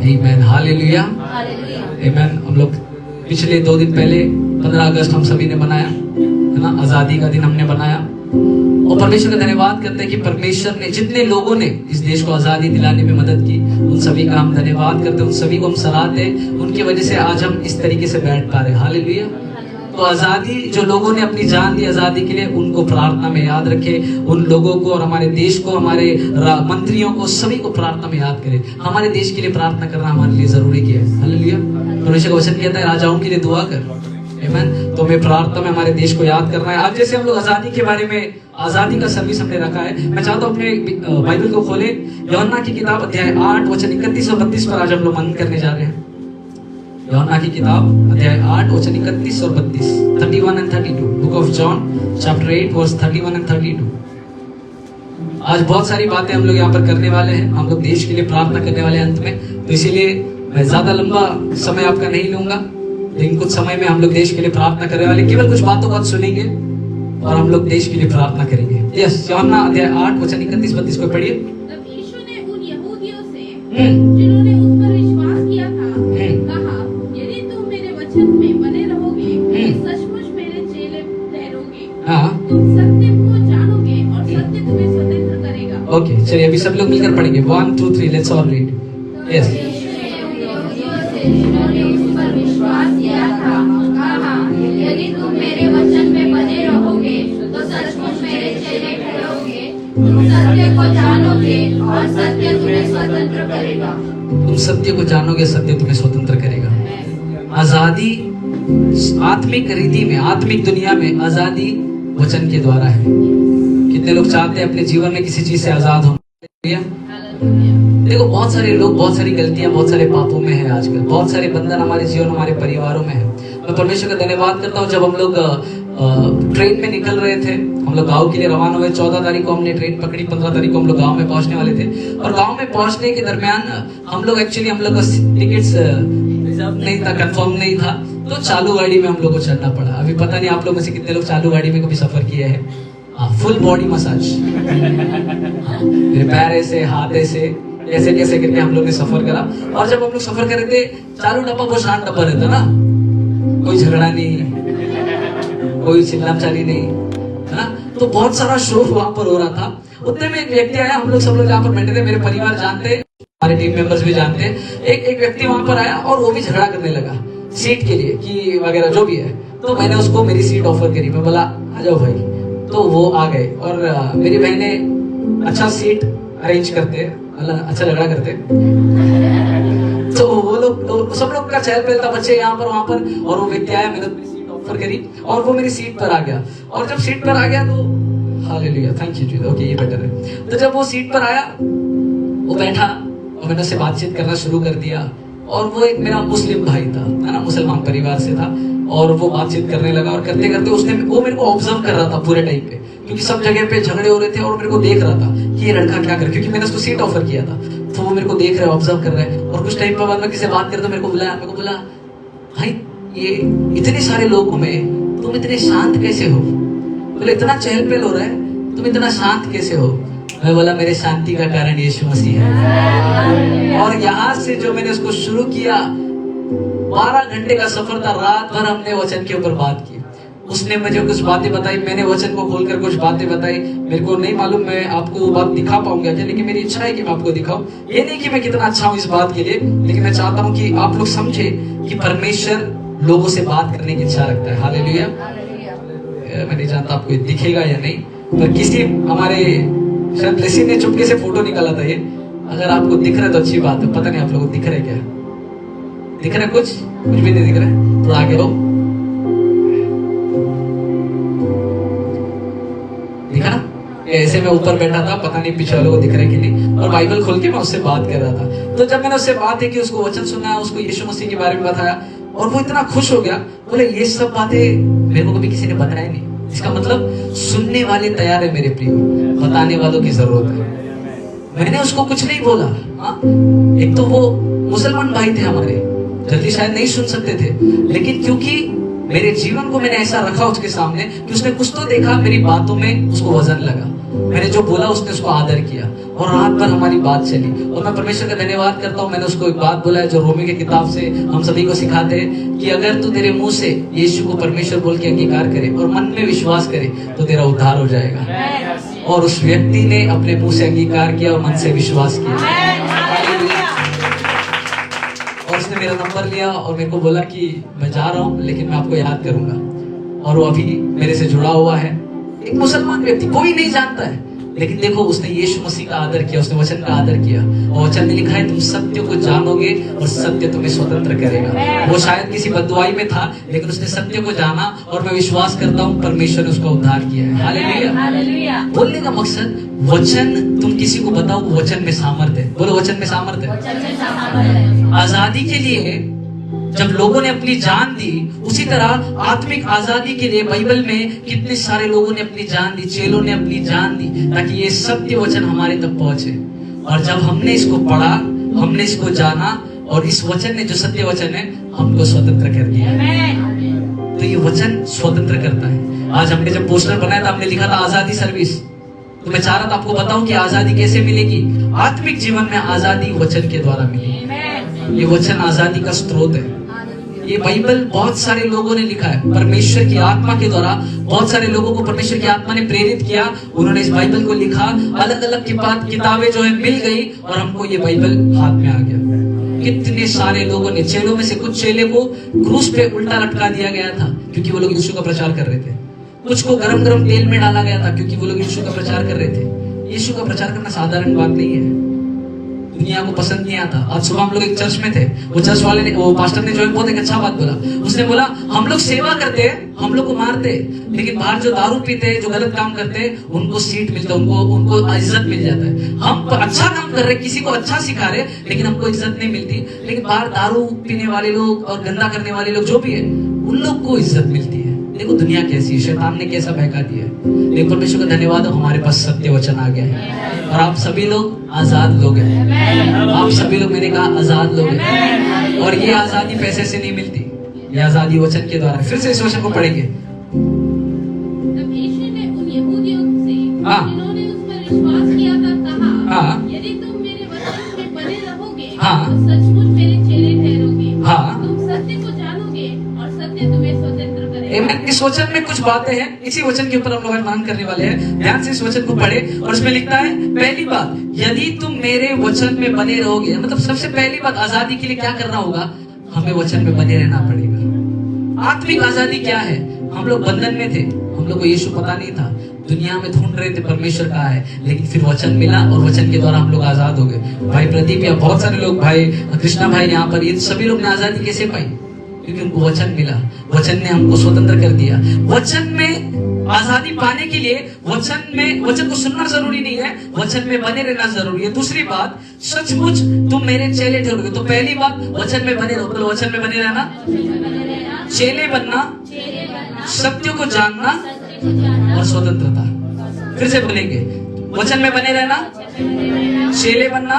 आमीन, हालेलुया, आमीन। हम लोग पिछले 2 दिन पहले 15 अगस्त हम सभी ने बनाया, है ना, आजादी का दिन हमने बनाया। और परमेश्वर का धन्यवाद करते हैं कि परमेश्वर ने जितने लोगों ने इस देश को आजादी दिलाने में मदद की, उन सभी का हम धन्यवाद करते हैं, उन सभी को हम सराहते हैं। उनकी वजह से आज हम इस तरीके से बैठ पा रहे हैं, हालेलुया। तो आजादी, जो लोगों ने अपनी जान दी आजादी के लिए, उनको प्रार्थना में याद रखे, उन लोगों को और हमारे देश को, हमारे मंत्रियों को, सभी को प्रार्थना में याद करें। हमारे देश के लिए प्रार्थना करना हमारे लिए जरूरी है, हालेलुया। परमेश्वर का वचन कहता है राजाओं के लिए दुआ कर, आमीन। तो हमें प्रार्थना में हमारे देश को याद करना है। आज जैसे हम लोग आजादी के बारे में, आजादी का सर्विस हमने रखा है, मैं चाहता हूँ अपने बाइबल को खोले, यूहन्ना की किताब अध्याय 8 वचन 31 और 32 पर आज हम लोग मनन करने जा रहे हैं। यूहन्ना की किताब अध्याय 8 वचन 31 और 32, 31 and 32, book of John chapter 8 verse 31 and 32। आज बहुत सारी बातें हम लोग यहाँ पर करने वाले हैं, हम लोग देश के लिए प्रार्थना करने वाले हैं अंत में। तो इसीलिए मैं ज्यादा लंबा समय आपका नहीं लूंगा, लेकिन कुछ समय में हम लोग देश के लिए प्रार्थना करने वाले, केवल कुछ बातों बात सुनेंगे और हम लोग देश के लिए प्रार्थना करेंगे। यस, यूहन्ना अध्याय 8 वचन 31-32 को पढ़िए। तब यीशु ने उन यहूदियों से जिन्होंने उस पर विश्वास किया था कहा, यदि तुम मेरे वचन में बने रहोगे तो सचमुच मेरे चेले ठहरोगे। तुम सत्य को जानोगे और सत्य तुम्हें स्वतंत्र करेगा। ओके, चलिए अभी सब लोग मिलकर पढ़ेंगे। 1 2 3 लेट्स ऑल रीड। यस, जिन्होंने उस पर विश्वास किया था कहा, यदि तुम मेरे वचन में बने रहोगे तो सचमुच मेरे चेले ठहरोगे। तुम सत्य को जानोगे और सत्य तुम्हें स्वतंत्र करेगा। तुम सत्य को जानोगे, सत्य तुम्हें स्वतंत्र करेगा। आजादी आत्मिक रीति में, आत्मिक दुनिया में आजादी वचन के द्वारा है। कितने लोग चाहते हैं अपने जीवन में किसी चीज से आजाद होना? देखो, बहुत सारे लोग बहुत सारी गलतियां, बहुत सारे पापों में है आजकल, बहुत सारे बंधन हमारे जीवन, हमारे परिवारों में है। मैं परमेश्वर का धन्यवाद करता हूँ। जब हम लोग ट्रेन में निकल रहे थे, हम लोग गांव के लिए रवाना हुए। 14 तारीख को हमने ट्रेन पकड़ी, 15 तारीख को हम लोग गांव में पहुंचने वाले थे। और गांव में पहुंचने के दरमियान हम लोग का टिकट्स नहीं था, कंफर्म नहीं था, तो चालू गाड़ी में हम लोग को चढ़ना पड़ा। अभी पता नहीं आप लोग में से कितने लोग चालू गाड़ी में कभी सफर किया है। फुल बॉडी मसाज, मेरे पैर ऐसे, हाथ ऐसे, ऐसे कैसे करके हम लोग ने सफर करा। और जब हम लोग सफर कर रहे थे, चालू डब्बा बहुत शांत डब्बा रहता ना, कोई झगड़ा नहीं, कोई चिल्लाचाली नहीं, है ना। तो बहुत सारा शोर वहां पर हो रहा था। उतने में एक व्यक्ति आया, हम लोग सब लोग जहाँ पर बैठे थे, मेरे परिवार जानते हैं, हमारे टीम मेंबर्स भी जानते हैं। एक व्यक्ति वहां पर आया और वो भी झगड़ा करने लगा सीट के लिए कि वगैरह जो भी है। तो मैंने उसको मेरी सीट ऑफर करी, मैं बोला आ जाओ भाई। तो वो आ गए और मेरी बहने अच्छा सीट अरेंज करते, अच्छा झगड़ा करते। तो वो लोग, सब लोग का चहल पहल था, बच्चे यहाँ पर वहां पर, और वो व्यक्ति आया, मैंने अपनी सीट ऑफर करी और वो मेरी सीट पर आ गया। और जब सीट पर आ गया तो हालेलुया, थैंक यू जी, ओके ये बेटर है। तो जब वो सीट पर आया, वो बैठा और मैंने उससे बातचीत करना शुरू कर दिया। और वो एक मेरा मुस्लिम भाई था, है ना, मुसलमान परिवार से था। और वो बातचीत करने लगा और करते करते वो मेरे को ऑब्जर्व कर रहा था पूरे टाइम पे, क्योंकि सब जगह पे झगड़े हो रहे थे और मेरे को देख रहा था कि ये लड़का क्या कर, क्योंकि मैंने उसको सीट ऑफर किया था। तो वो मेरे को देख रहा है, ऑब्जर्व कर रहा है। और कुछ टाइम बाद में किसी बात करते मेरे को बोला भाई, ये इतने सारे लोगों में तुम इतने शांत कैसे हो? बोले इतना चहल पहल हो रहा है, तुम इतना शांत कैसे हो? मैं बोला मेरे शांति का कारण यीशु मसीह है। और यहाँ से जो मैंने उसको शुरू किया, 12 घंटे का सफर था, रात भर हमने वचन के ऊपर बात की। उसने मुझे कुछ बातें बताई, मैंने वचन को खोलकर कुछ बातें बताई। मेरे को नहीं मालूम मैं आपको वो बात दिखा पाऊंगा क्या, लेकिन मेरी इच्छा है कि मैं आपको दिखाऊं। ये नहीं कि मैं कितना अच्छा हूँ इस बात के लिए, लेकिन मैं चाहता हूँ कि आप लोग समझे कि परमेश्वर लोगों से बात करने की इच्छा रखता है। हालेलुया। मैं नहीं जानता आपको दिखेगा या नहीं, पर किसी हमारे शायद किसी ने चुपके से फोटो निकाला था ये। अगर आपको दिख रहा है तो अच्छी बात है। पता नहीं आप लोगों को दिख रहा है क्या? दिख रहा है? कुछ भी नहीं दिख रहा है। थोड़ा आगे लो, दिखा ना? ऐसे मैं ऊपर बैठा था, पता नहीं पीछे वालों को दिख रहा है कि नहीं। और बाइबल खोल के मैं उससे बात कर रहा था। तो जब मैंने उससे बात है कि उसको वचन सुना, उसको यीशु मसीह के बारे में बताया, और वो इतना खुश हो गया। बोले ये सब बातें मेरे को कभी किसी ने बताया नहीं। इसका मतलब सुनने वाले तैयार है मेरे प्रिय, बताने वालों की जरूरत है। मैंने उसको कुछ नहीं बोला। एक तो वो मुसलमान भाई थे हमारे, जल्दी शायद नहीं सुन सकते थे, लेकिन क्योंकि मेरे जीवन को मैंने ऐसा रखा उसके सामने कि उसने कुछ तो देखा, मेरी बातों में उसको वजन लगा, मैंने जो बोला उसने उसको आदर किया और रात भर हमारी बात चली। और मैं परमेश्वर का धन्यवाद करता हूँ, मैंने उसको एक बात बोला है जो रोमी की किताब से हम सभी को सिखाते हैं कि अगर तू तेरे मुंह से यीशु को परमेश्वर बोल के अंगीकार करे और मन में विश्वास करे तो तेरा उद्धार हो जाएगा। और उस व्यक्ति ने अपने मुंह से अंगीकार किया और मन से विश्वास किया और उसने मेरा नंबर लिया और मेरे को बोला कि मैं जा रहा हूँ लेकिन मैं आपको याद करूंगा। और वो अभी मेरे से जुड़ा हुआ है, एक मुसलमान व्यक्ति, कोई नहीं जानता है, लेकिन देखो उसने यीशु मसीह का आदर किया, उसने वचन का आदर किया और वचन में लिखा है तुम सत्य को जानोगे और सत्य तुम्हें स्वतंत्र करेगा। वो शायद किसी बददुआई में था लेकिन उसने सत्य को जाना और मैं विश्वास करता हूँ परमेश्वर ने उसका उद्धार किया है। हालेलुया। बोलने का मकसद, वचन तुम किसी को बताओ, वचन में सामर्थ्य है। बोलो वचन में सामर्थ्य है। आजादी के लिए जब लोगों ने अपनी जान दी, उसी तरह आत्मिक आजादी के लिए बाइबल में कितने सारे लोगों ने अपनी जान दी, चेलों ने अपनी जान दी ताकि ये सत्य वचन हमारे तक पहुंचे। और जब हमने इसको पढ़ा, हमने इसको जाना और इस वचन ने, जो सत्य वचन है, हमको स्वतंत्र कर दिया। तो ये वचन स्वतंत्र करता है। आज हमने जब पोस्टर बनाया था हमने लिखा था आजादी सर्विस। तो मैं चाह रहा था आपको बताऊं कि आजादी कैसे मिलेगी। आत्मिक जीवन में आजादी वचन के द्वारा मिलेगी। ये वचन आजादी का स्रोत है। ये बाइबल बहुत सारे लोगों ने लिखा है, परमेश्वर की आत्मा के द्वारा बहुत सारे लोगों को परमेश्वर की आत्मा ने प्रेरित किया, उन्होंने इस बाइबल को लिखा, अलग अलग किताबें जो है मिल गई और हमको ये बाइबल हाथ में आ गया। कितने सारे लोगों ने, चेलों में से कुछ चेले को क्रूस पे उल्टा लटका दिया गया था क्योंकि वो लोग यीशु का प्रचार कर रहे थे। कुछ को गरम गरम तेल में डाला गया था क्योंकि वो लोग यीशु का प्रचार कर रहे थे। यीशु का प्रचार करना साधारण बात नहीं है, दुनिया को पसंद नहीं आता। आज सुबह हम लोग एक चर्च में थे, वो चर्च वाले ने, वो पास्टर ने जो है बहुत एक अच्छा बात बोला। उसने बोला हम लोग सेवा करते हैं, हम लोग को मारते हैं, लेकिन बाहर जो दारू पीते हैं, जो गलत काम करते हैं, उनको सीट मिलता है, उनको इज्जत मिल जाता है। हम अच्छा काम कर रहे, किसी को अच्छा सिखा रहे, लेकिन हमको इज्जत नहीं मिलती। लेकिन बाहर दारू पीने वाले लोग और गंदा करने वाले लोग जो भी है, उन लोग को इज्जत मिलती है। देखो दुनिया कैसी है, शैतान ने कैसा बहका दिया है। लेकिन परमेश्वर का धन्यवाद, हमारे पास सत्य वचन आ गया है और आप सभी लोग आजाद लोग हैं। आप सभी लोग, मैंने कहा आजाद लोग हैं। और ये आजादी पैसे से नहीं मिलती, ये आजादी वचन के द्वारा। फिर से इस वचन को पढ़ेंगे। तब यीशु ने उन यहूदियों से जिन्होंने उस पर विश्वास किया था कहा, यदि तुम मेरे वचन में बने रहोगे तो सचमुच मेरे चेले ठहरोगे। तुम सत्य को जानोगे और सत्य तुम्हें स्वतंत्र करेगा। इस वचन में कुछ बातें हैं, इसी वचन के ऊपर हम लोग मान करने वाले हैं। ध्यान से इस वचन को पढ़े और इसमें लिखता है, पहली बात, यदि तुम मेरे वचन में बने रहोगे, मतलब सबसे पहली बात, आजादी के लिए क्या करना होगा? हमें वचन में बने रहना पड़ेगा। आत्मिक आजादी क्या है? हम लोग बंधन में थे, हम लोग को यीशु पता नहीं था, दुनिया में ढूंढ रहे थे परमेश्वर कहाँ है, लेकिन फिर वचन मिला और वचन के द्वारा हम लोग आजाद हो गए। भाई प्रदीप या बहुत सारे लोग, भाई कृष्णा भाई यहाँ पर, ये सभी लोग ने आजादी कैसे पाई? क्योंकि उनको वचन मिला, वचन ने हमको स्वतंत्र कर दिया। वचन में आजादी पाने के लिए वचन को सुनना जरूरी नहीं है, वचन में बने रहना जरूरी है। दूसरी बात, सचमुच तुम मेरे चेले ठहरोगे। तो पहली बात, वचन में बने रहो। तो वचन में बने रहना, चेले बनना, सत्य को जानना और स्वतंत्रता। फिर से बोलेंगे, वचन में बने रहना, चेले बनना,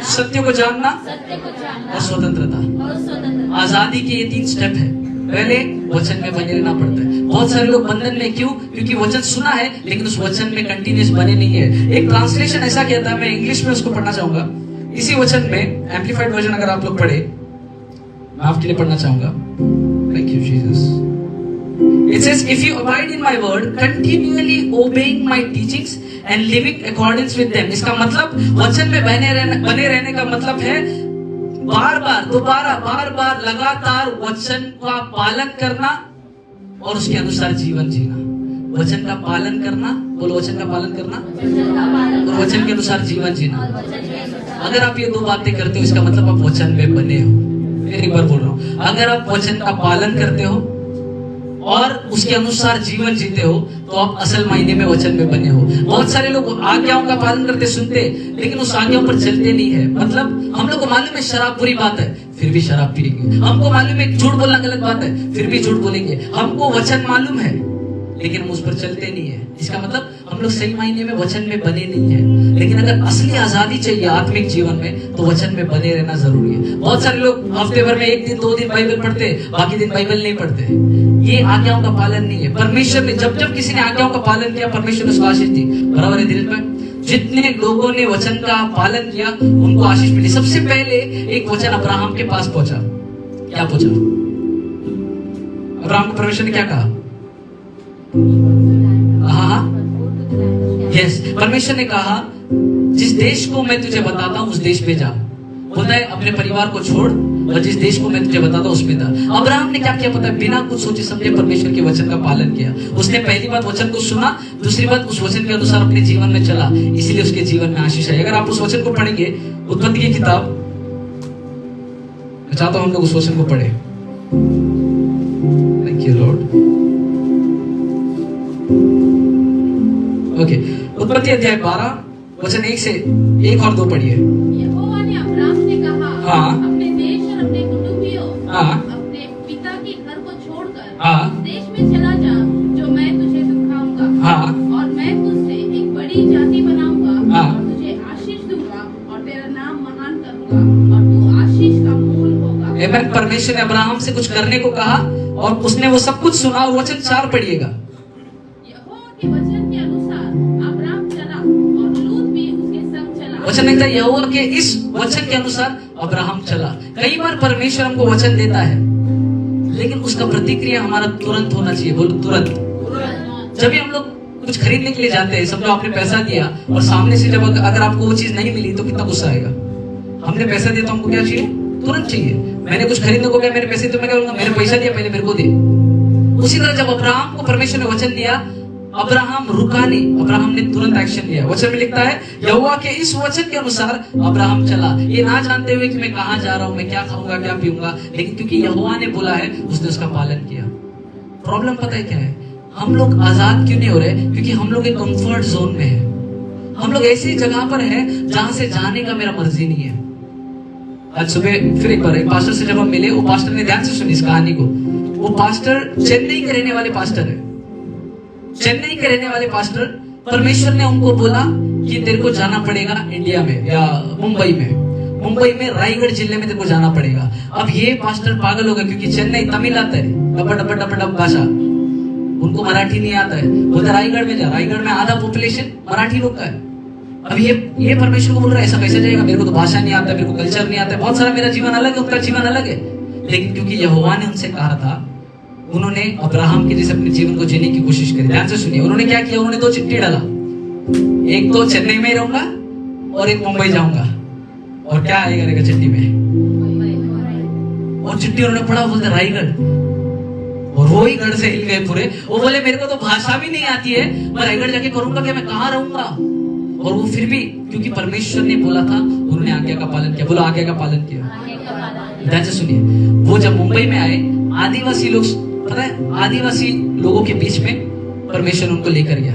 सत्य को जानना और स्वतंत्रता। आजादी के ये 3 स्टेप है। पहले वचन में बने रहना पड़ता है। बहुत सारे लोग बंधन में, क्यों? क्योंकि वचन सुना है लेकिन उस वचन में कंटिन्यूस बने नहीं है। एक ट्रांसलेशन ऐसा कहता है, मैं इंग्लिश में उसको पढ़ना चाहूंगा। इसी वचन में एम्पलीफाइड वर्जन अगर आप लोग पढ़े, मैं आपके लिए पढ़ना चाहूंगा। Thank you Jesus. It says, if you abide in my word, continually obeying my teachings and living accordance with them. इसका मतलब वचन में बने रहने का मतलब है बार बार लगातार वचन का पालन करना और उसके अनुसार जीवन जीना। वचन का पालन करना, बोलो वचन का पालन करना और वचन के अनुसार जीवन जीना। अगर आप ये 2 बातें करते हो, इसका मतलब आप वचन में बने हो। फिर एक बार बोल रहा हूँ, अगर आप वचन का पालन करते हो और उसके अनुसार जीवन जीते हो तो आप असल मायने में वचन में बने हो। बहुत सारे लोग आज्ञाओं का पालन करते, सुनते, लेकिन उस आज्ञाओं पर चलते नहीं है। मतलब हम लोग को मालूम है शराब बुरी बात है, फिर भी शराब पिएंगे। हमको मालूम है झूठ बोलना गलत बात है, फिर भी झूठ बोलेंगे। हमको वचन मालूम है लेकिन हम उस पर चलते नहीं है। इसका मतलब हम लोग सही मायने में वचन में बने नहीं है। लेकिन अगर असली आजादी चाहिए आत्मिक जीवन में तो वचन में बने रहना जरूरी है। बहुत सारे लोग हफ्ते भर में 1 दिन 2 दिन बाइबल पढ़ते, बाकी दिन बाइबल नहीं पढ़ते। ये आज्ञाओं का पालन नहीं है। परमेश्वर ने जब जब किसी ने आज्ञाओं का पालन किया, परमेश्वर ने उसको आशीष दी। बराबर है दिल में। जितने लोगों ने वचन का पालन किया उनको आशीष मिली। सबसे पहले एक वचन अब्राहम के पास पहुंचा। क्या पूछा? अब्राहम को परमेश्वर ने क्या कहा? हाँ, यस, परमेश्वर ने कहा जिस देश को मैं तुझे बताता हूं उस देश में जा। बोलता है अपने परिवार को छोड़ और जिस देश को मैं तुझे बताता हूं उसमें जा। अब्राहम ने क्या किया पता है? बिना कुछ सोचे समझे परमेश्वर के वचन का पालन किया। उसने पहली बात वचन को सुना, दूसरी बात उस वचन के अनुसार अपने जीवन में चला, इसलिए उसके जीवन में आशीष आई। अगर आप उस वचन को पढ़ेंगे, उत्पत्ति की किताब, मैं चाहता हूं हम लोग उस वचन को पढ़े। Thank you Lord. ओके, उत्पत्ति अध्याय 12 वचन 1 से 1 और 2 पढ़िए। यहोवा ने अब्राहम से कहा, हाँ, अपने देश और अपने कुटुंबियों, हाँ, अपने पिता के घर को छोड़कर हाँ, उस देश में चला जा जो मैं तुझे दिखाऊंगा, हाँ, और मैं तुझसे एक बड़ी जाति बनाऊंगा, हाँ, और तुझे आशीष दूंगा और तेरा नाम महान करूंगा और तू आशीष का मूल होगा। आमीन। परमेश्वर ने अब्राहम से कुछ करने को कहा और उसने वो सब कुछ सुना। और वचन 4 पढ़िएगा। यहोवा के वचन के अनुसार अब्राहम चला और लूत भी उसके संग चला। वचन लिखता है यहोवा के इस वचन के अनुसार अब्राहम चला। कई बार परमेश्वर हमको वचन देता है लेकिन उसका प्रतिक्रिया हमारा तुरंत होना चाहिए। बोलो तुरंत। जब भी हम लोग कुछ खरीदने के लिए जाते हैं, समझो आपने पैसा दिया और सामने से जब अगर आपको वो चीज नहीं मिली तो कितना गुस्सा आएगा। हमने पैसा दिया तो हमको क्या चाहिए? तुरंत चाहिए। मैंने कुछ खरीदने को गया, मेरे पैसे, तो मैं क्या बोलूंगा? मैंने पैसा दिया, पहले मेरे को दे। उसी तरह जब अब्राहम को परमेश्वर ने वचन दिया, अब्राहम रुका नहीं, अब्राहम ने तुरंत एक्शन लिया। वचन में लिखता है यहोवा के इस वचन के अनुसार अब्राहम चला, ये ना जानते हुए कि मैं कहां जा रहा हूं, मैं क्या खाऊंगा, क्या पीऊंगा, लेकिन क्योंकि यहोवा ने बोला है उसने उसका पालन किया। प्रॉब्लम पता है क्या है? हम लोग आजाद क्यों नहीं हो रहे? क्योंकि हम लोग एक कंफर्ट जोन में है। हम लोग ऐसी जगह पर है जहां से जाने का मेरा मर्जी नहीं है। आज सुबह फिर एक बार एक पास्टर से जब हम मिले, वो पास्टर ने ध्यान से सुनी इस कहानी को। वो पास्टर चेन्नई के रहने वाले पास्टर है। चेन्नई के रहने वाले पास्टर, परमेश्वर ने उनको बोला कि तेरे को जाना पड़ेगा इंडिया में या मुंबई में। मुंबई में रायगढ़ जिले में तेरे को जाना पड़ेगा। अब ये पास्टर पागल हो गया क्योंकि चेन्नई तमिल आता है, डब्बा डब्बा डब्बा डब्बा भाषा, उनको मराठी नहीं आता है। बोलते रायगढ़ में जा। रायगढ़ में आधा पॉपुलेशन मराठी लोग का है। अब ये परमेश्वर को बोल रहा है ऐसा कैसे जाएगा? मेरे को तो भाषा नहीं आता, मेरे को कल्चर नहीं आता, बहुत सारा मेरा जीवन अलग है, उनका जीवन अलग है। लेकिन क्योंकि यहोवा ने उनसे कहा था, उन्होंने अब्राहम के जैसे अपने जीवन को जीने की कोशिश करी। ध्यान से सुनिए, उन्होंने क्या किया? उन्होंने 2 चिट्ठी डाला, एक तो चेन्नई में रहूंगा और एक मुंबई जाऊंगा। और क्या आएगा रहेगा चिट्ठी में? और चिट्ठी उन्होंने पढ़ा, बोलते रायगढ़, और वो ही गढ़ से हिल गए पूरे। वो बोले मेरे को तो भाषा भी नहीं आती है, मैं रायगढ़ जाके करूंगा क्या? मैं कहाँ रहूंगा? और वो फिर भी क्योंकि परमेश्वर ने बोला था, उन्होंने आज्ञा का पालन किया। बोलो आज्ञा का पालन किया। ध्यान से सुनिए, वो जब मुंबई में आए, आदिवासी लोग, पता है आदिवासी लोगों के बीच में परमेश्वर उनको लेकर गया।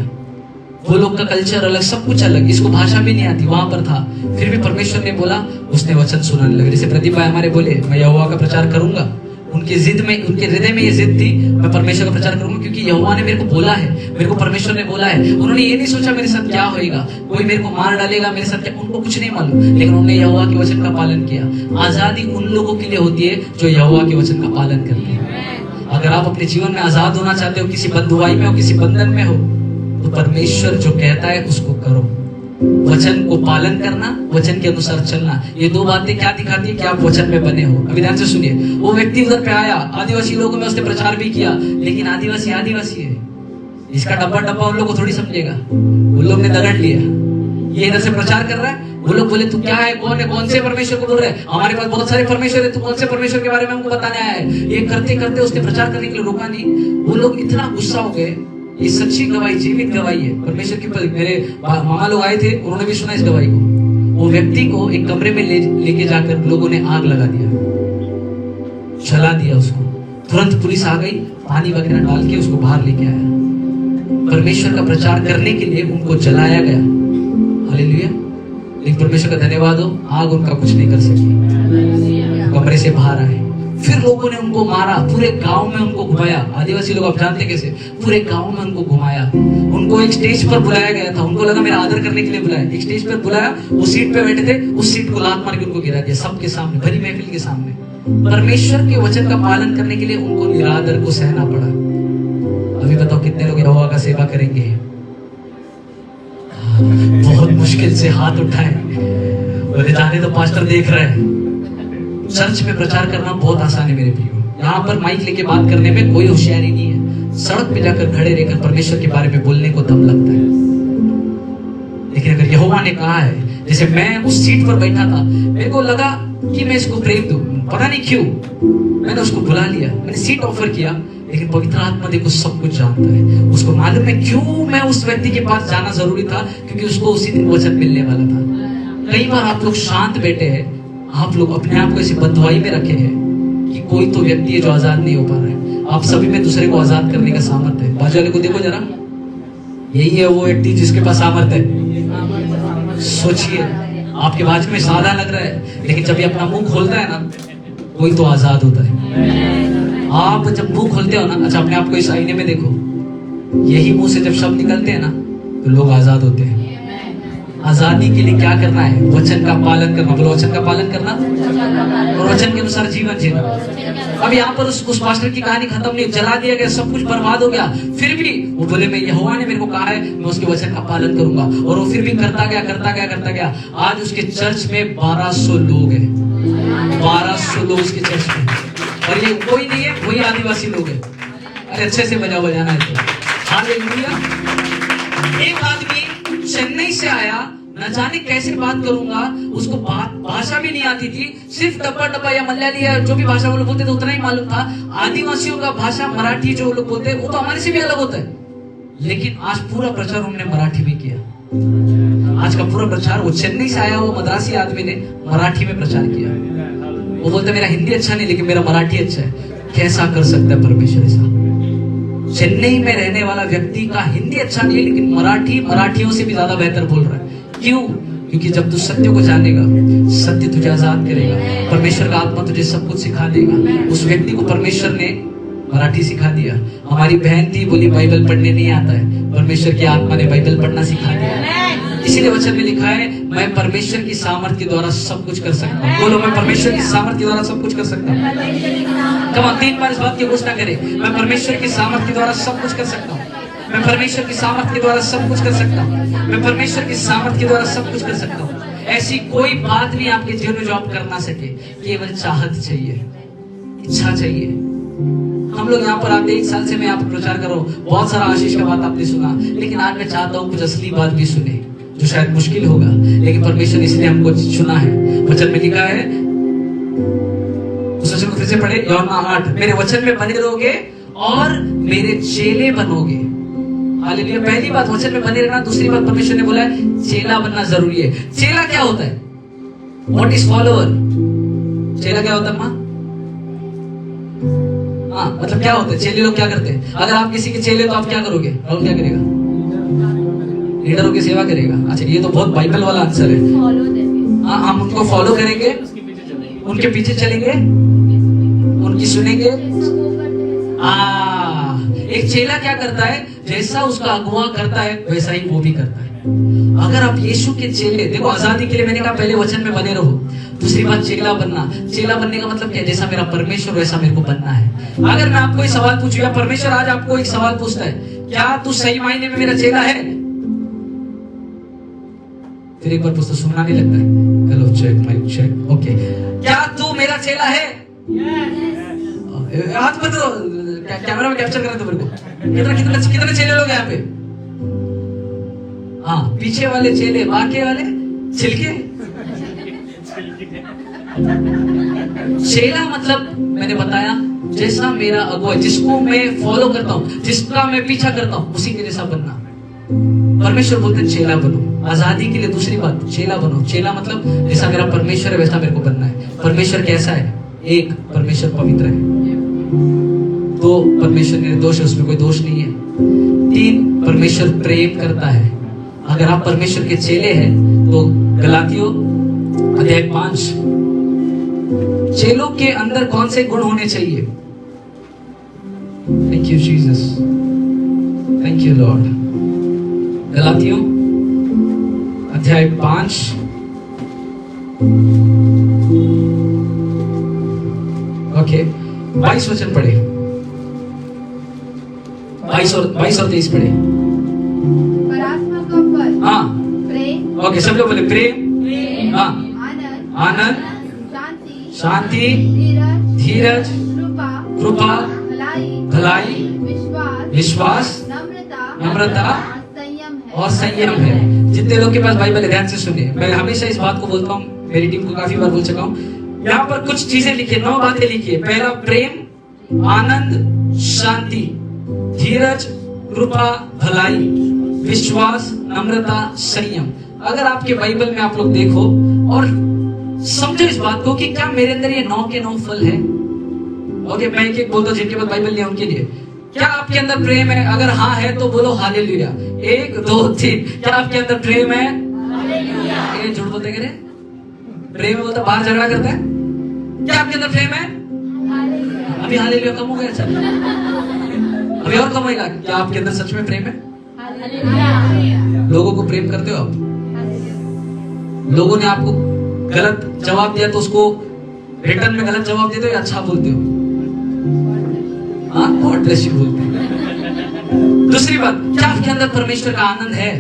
वो लोग का कल्चर अलग, सब कुछ अलग, इसको भाषा भी नहीं आती, वहां पर था। फिर भी परमेश्वर ने बोला, उसने वचन सुनाने लगे। जैसे प्रदीप भाई हमारे बोले मैं यहोवा का प्रचार करूंगा, उनके जिद में, उनके हृदय में ये जिद थी, मैं परमेश्वर का प्रचार करूंगा क्योंकि यहोवा ने मेरे को बोला है, मेरे को परमेश्वर ने बोला है। उन्होंने ये नहीं सोचा मेरे साथ क्या होएगा, कोई मेरे को मार डालेगा, मेरे साथ क्या, उनको कुछ नहीं मालूम, लेकिन उन्होंने यहोवा के वचन का पालन किया। आजादी उन लोगों के लिए होती है जो यहोवा के वचन का पालन करते हैं। अगर आप अपने जीवन में आजाद होना चाहते हो, किसी बंधुआई में हो, किसी बंधन में हो, तो परमेश्वर जो कहता है उसको करो। वचन को पालन करना, वचन के अनुसार चलना, ये 2 बातें क्या दिखाती है कि आप वचन में बने हो। अभी ध्यान से सुनिए, वो व्यक्ति उधर पे आया, आदिवासी लोगों में उसने प्रचार भी किया, लेकिन आदिवासी आदिवासी है, इसका डब्बा डब्बा उन लोग को थोड़ी समझेगा। उन लोग ने दगड़ लिया, ये इधर से प्रचार कर रहा है, वो लोग बोले तू क्या है, कौन है, कौन से परमेश्वर को बोल रहा है? हमारे पास बहुत सारे परमेश्वर है, तू कौन से परमेश्वर के बारे में हमको बताने आया है? ये करते करते उसने प्रचार करने के लिए रोका नहीं। वो लोग इतना गुस्सा हो गए। ये सच्ची गवाही, जीवित गवाही है परमेश्वर की। मेरे मामा लोग आए थे, उन्होंने भी सुना इस गवाही को। वो व्यक्ति को एक कमरे में लेके जाकर लोगों ने आग लगा दिया, जला दिया उसको। तुरंत पुलिस आ गई, पानी वगैरह डाल के उसको बाहर लेके आया। परमेश्वर का प्रचार करने के लिए उनको जलाया गया। हालेलुया। लेकिन परमेश्वर का धन्यवाद हो, आग उनका कुछ नहीं कर सकी, कमरे से बाहर आए। फिर लोगों ने उनको मारा, पूरे गांव में उनको घुमाया। आदिवासी लोग आप जानते कैसे, पूरे गांव में उनको घुमाया। उनको एक स्टेज पर बुलाया गया था, उनको लगा मेरा आदर करने के लिए बुलाया, एक स्टेज पर बुलाया, वो सीट पे बैठे थे, उस सीट को लात मार के उनको गिरा दिया सबके सामने, भरी महफिल के सामने। परमेश्वर के वचन का पालन करने के लिए उनको निरादर को सहना पड़ा। अभी बताओ कितने लोग यहोवा का सेवा करेंगे? बहुत मुश्किल से हाथ उठाए, बोले जाने तो पास्टर देख रहे हैं। चर्च में प्रचार करना बहुत आसान है मेरे प्रियो, यहाँ पर माइक लेके बात करने में कोई होशियारी नहीं है। सड़क पे जाकर खड़े रहकर परमेश्वर के बारे में बोलने को दम लगता है। लेकिन अगर यहोवा ने कहा है, जैसे मैं उस सीट पर बैठा था, मेरे को लगा कि मैं इसको प्रेम दूं, पता नहीं क्यों मैंने उसको बुला लिया, मैंने सीट ऑफर किया। लेकिन पवित्र आत्मा देखो सब कुछ जानता है, उसको मालूम है क्यों मैं उस व्यक्ति के पास जाना जरूरी था, क्योंकि उसको उसी दिन वचन मिलने वाला था। कई बार आप लोग शांत बैठे हैं, आप लोग अपने आप को ऐसी बंधुआई में रखे हैं कि कोई तो व्यक्ति है जो आजाद नहीं हो पा रहा है। आप सभी में दूसरे को आजाद करने का सामर्थ्य है। बाजू वाले को देखो जरा, यही है वो व्यक्ति जिसके पास सामर्थ्य है। सोचिए, आपके बाजू में सादा लग रहा है, लेकिन जब ये अपना मुंह खोलता है ना, कोई तो आजाद होता है। आप जब मुंह खोलते हो ना, अच्छा अपने आप को इस आईने में देखो, यही मुंह से जब शब्द निकलते हैं ना, तो लोग आजाद होते हैं। आजादी के लिए क्या करना है? वचन का पालन करना। बोलो वचन का पालन करना और वचन के अनुसार जीवन जीना। अब यहाँ पर उस पास्टर की कहानी खत्म नहीं, जला दिया गया, सब कुछ बर्बाद हो गया, फिर भी वो बोले मैं यहोवा ने मेरे को कहा है, मैं उसके वचन का पालन करूंगा। और वो फिर भी करता गया। आज उसके चर्च में 1200 लोग हैं, 1200 लोग उसके चर्च में, और ये कोई नहीं है, वही आदिवासी लोग हैं। अरे अच्छे से बजाना है तो। हालेलुया। एक आदमी चेन्नई से आया, न जाने कैसे बात करूंगा, उसको भाषा भी नहीं आती थी, सिर्फ डब्बा या मलयाली या जो भी भाषा वो लोग बोलते थे उतना ही मालूम था। आदिवासियों का भाषा मराठी जो लोग बोलते हैं वो तो हमारे से भी अलग होता है। लेकिन आज पूरा प्रचार उन्होंने मराठी में किया। आज का पूरा प्रचार, वो चेन्नई से आया वो मद्रासी आदमी ने मराठी में प्रचार किया। वो बोलते मेरा हिंदी अच्छा नहीं, लेकिन मेरा मराठी अच्छा है। कैसा कर सकता है परमेश्वर ऐसा? चेन्नई में रहने वाला व्यक्ति का हिंदी अच्छा नहीं है, लेकिन मराठियों से भी ज्यादा बेहतर बोल रहा है। क्यों? क्योंकि जब तू सत्य को जानेगा, सत्य तुझे आजाद करेगा। परमेश्वर का आत्मा तुझे सब कुछ सिखा देगा। उस व्यक्ति को परमेश्वर ने मराठी सिखा दिया। हमारी बहन थी, बोली बाइबल पढ़ने नहीं आता है, परमेश्वर की आत्मा ने बाइबल पढ़ना सिखा दिया। इसीलिए वचन में लिखा है, मैं परमेश्वर की सामर्थ्य के द्वारा सब कुछ कर सकता हूँ। बोलो मैं परमेश्वर की सामर्थ्य के द्वारा सब कुछ कर सकता हूँ। कम 3 बार इस बात की घोषणा करें, मैं परमेश्वर की सामर्थ्य के द्वारा सब कुछ कर सकता हूँ। मैं परमेश्वर की सामर्थ्य के द्वारा सब कुछ कर सकता हूँ। मैं परमेश्वर की सामर्थ्य के द्वारा सब कुछ कर सकता हूँ। ऐसी कोई बात नहीं आपके जीवन में जो आप कर ना सके, केवल चाहत चाहिए, इच्छा चाहिए। हम लोग यहाँ पर आते 1 साल से मैं यहाँ पर प्रचार कर रहा हूँ, बहुत सारा आशीष का बात आपने सुना, लेकिन आज मैं चाहता हूँ कुछ असली बात भी सुने, जो शायद मुश्किल होगा, लेकिन परमेश्वर इसलिए हमको चुना है। वचन में लिखा है, उस वचन को फिर से पढ़े, यूहन्ना 8, मेरे वचन में बने रहोगे और मेरे चेले बनोगे। हालेलुया। पहली बात वचन में बने रहना, दूसरी बात परमेश्वर ने बोला है चेला बनना जरूरी है। चेला क्या होता है? What is follower? चेला क्या होता है माँ? हाँ, मतलब क्या होता है? चेले लोग क्या करते हैं? अगर आप किसी के चेले तो आप क्या करोगे? राहुल क्या करेगा? लीडरों की सेवा करेगा। अच्छा, ये तो बहुत बाइबल वाला आंसर है। हाँ, हम उनको फॉलो करेंगे, उनके पीछे चलेंगे, उनकी सुनेंगे। एक चेला क्या करता है? जैसा उसका अगुआ करता है वैसा ही वो भी करता है। अगर आप यीशु के चेले, देखो आजादी के लिए मैंने कहा पहले वचन में बने रहो, दूसरी बात चेला बनना। चेला बनने का मतलब क्या है? जैसा मेरा परमेश्वर वैसा मेरे को बनना है। अगर मैं आपको एक सवाल पूछूं, या परमेश्वर आज आपको एक सवाल पूछता है, क्या तू सही मायने में मेरा चेला है? फिर एक बार पूछता, सुनना नहीं लगता है? Hello check mic check, okay. क्या तू मेरा चेला है? हाथ मत दो, कैमरा में कैप्चर करने दो मेरे को। कितने चेले लोग यहाँ पे? हाँ, पीछे वाले चेले, बाकी वाले छिलके। चेला मतलब मैंने बताया, जैसा मेरा अगुआ, जिसको मैं फॉलो करता हूँ, जिसका मैं पीछा करता हूँ, उसी के जैसा बनना। परमेश्वर बोलते हैं चेला बनो। आजादी के लिए दूसरी बात, चेला बनो। चेला मतलब जैसा मेरा परमेश्वर है वैसा मेरे को बनना है। परमेश्वर कैसा है? एक, परमेश्वर पवित्र है। 2, परमेश्वर निर्दोष है, उसमें कोई दोष नहीं है। 3, परमेश्वर प्रेम करता है। अगर आप परमेश्वर के चेले हैं तो गलातियों अध्याय 5 चेलों के अंदर कौन से गुण होने चाहिए? Thank you Jesus, thank you Lord. गलातियों अध्याय 5 ओके 22 वचन पढ़े, 22 और 23 पढ़े। पर आत्मा का फल हाँ प्रेम, ओके, सब लोग बोले प्रेम, हाँ, आनंद, आनंद, शांति, शांति, धीरज, धीरज, कृपा, कृपा, भलाई, भलाई, विश्वास, विश्वास, नम्रता और संयम है। जितने लोग के पास बाइबल है ध्यान से सुनिए। मैं हमेशा इस बात को बोलता हूँ, मेरी टीम को काफी बार बोल चुका हूँ। यहाँ पर कुछ चीजें लिखिए, 9 बातें लिखिए। पहला प्रेम, आनंद, शांति, धीरज, कृपा, भलाई, विश्वास, नम्रता, संयम। अगर आपके बाइबल में आप लोग देखो और समझो इस बात को कि क्या मेरे अंदर ये 9 के 9 फल है। ओके, मैं एक बोलता हूँ जिनके पास बाइबल नहीं है उनके लिए। क्या आपके अंदर प्रेम है? अगर हाँ है तो बोलो हालेलुया। 1 2 3। क्या आपके अंदर प्रेम है? ये झूठ बोलते करे, प्रेम है बोलता बाहर झगड़ा करता है। क्या आपके अंदर प्रेम है? अभी हालेलुया कम हो गया, अच्छा अभी और कम होगा। क्या आपके अंदर सच में प्रेम है? लोगों को प्रेम करते हो आप? लोगों ने आपको गलत जवाब दिया तो उसको रिटर्न में गलत जवाब देते हो या अच्छा बोलते हो? हाँ, गॉड ब्लेस यू बोलते हैं। दूसरी बात, क्या आपके अंदर परमेश्वर का आनंद है?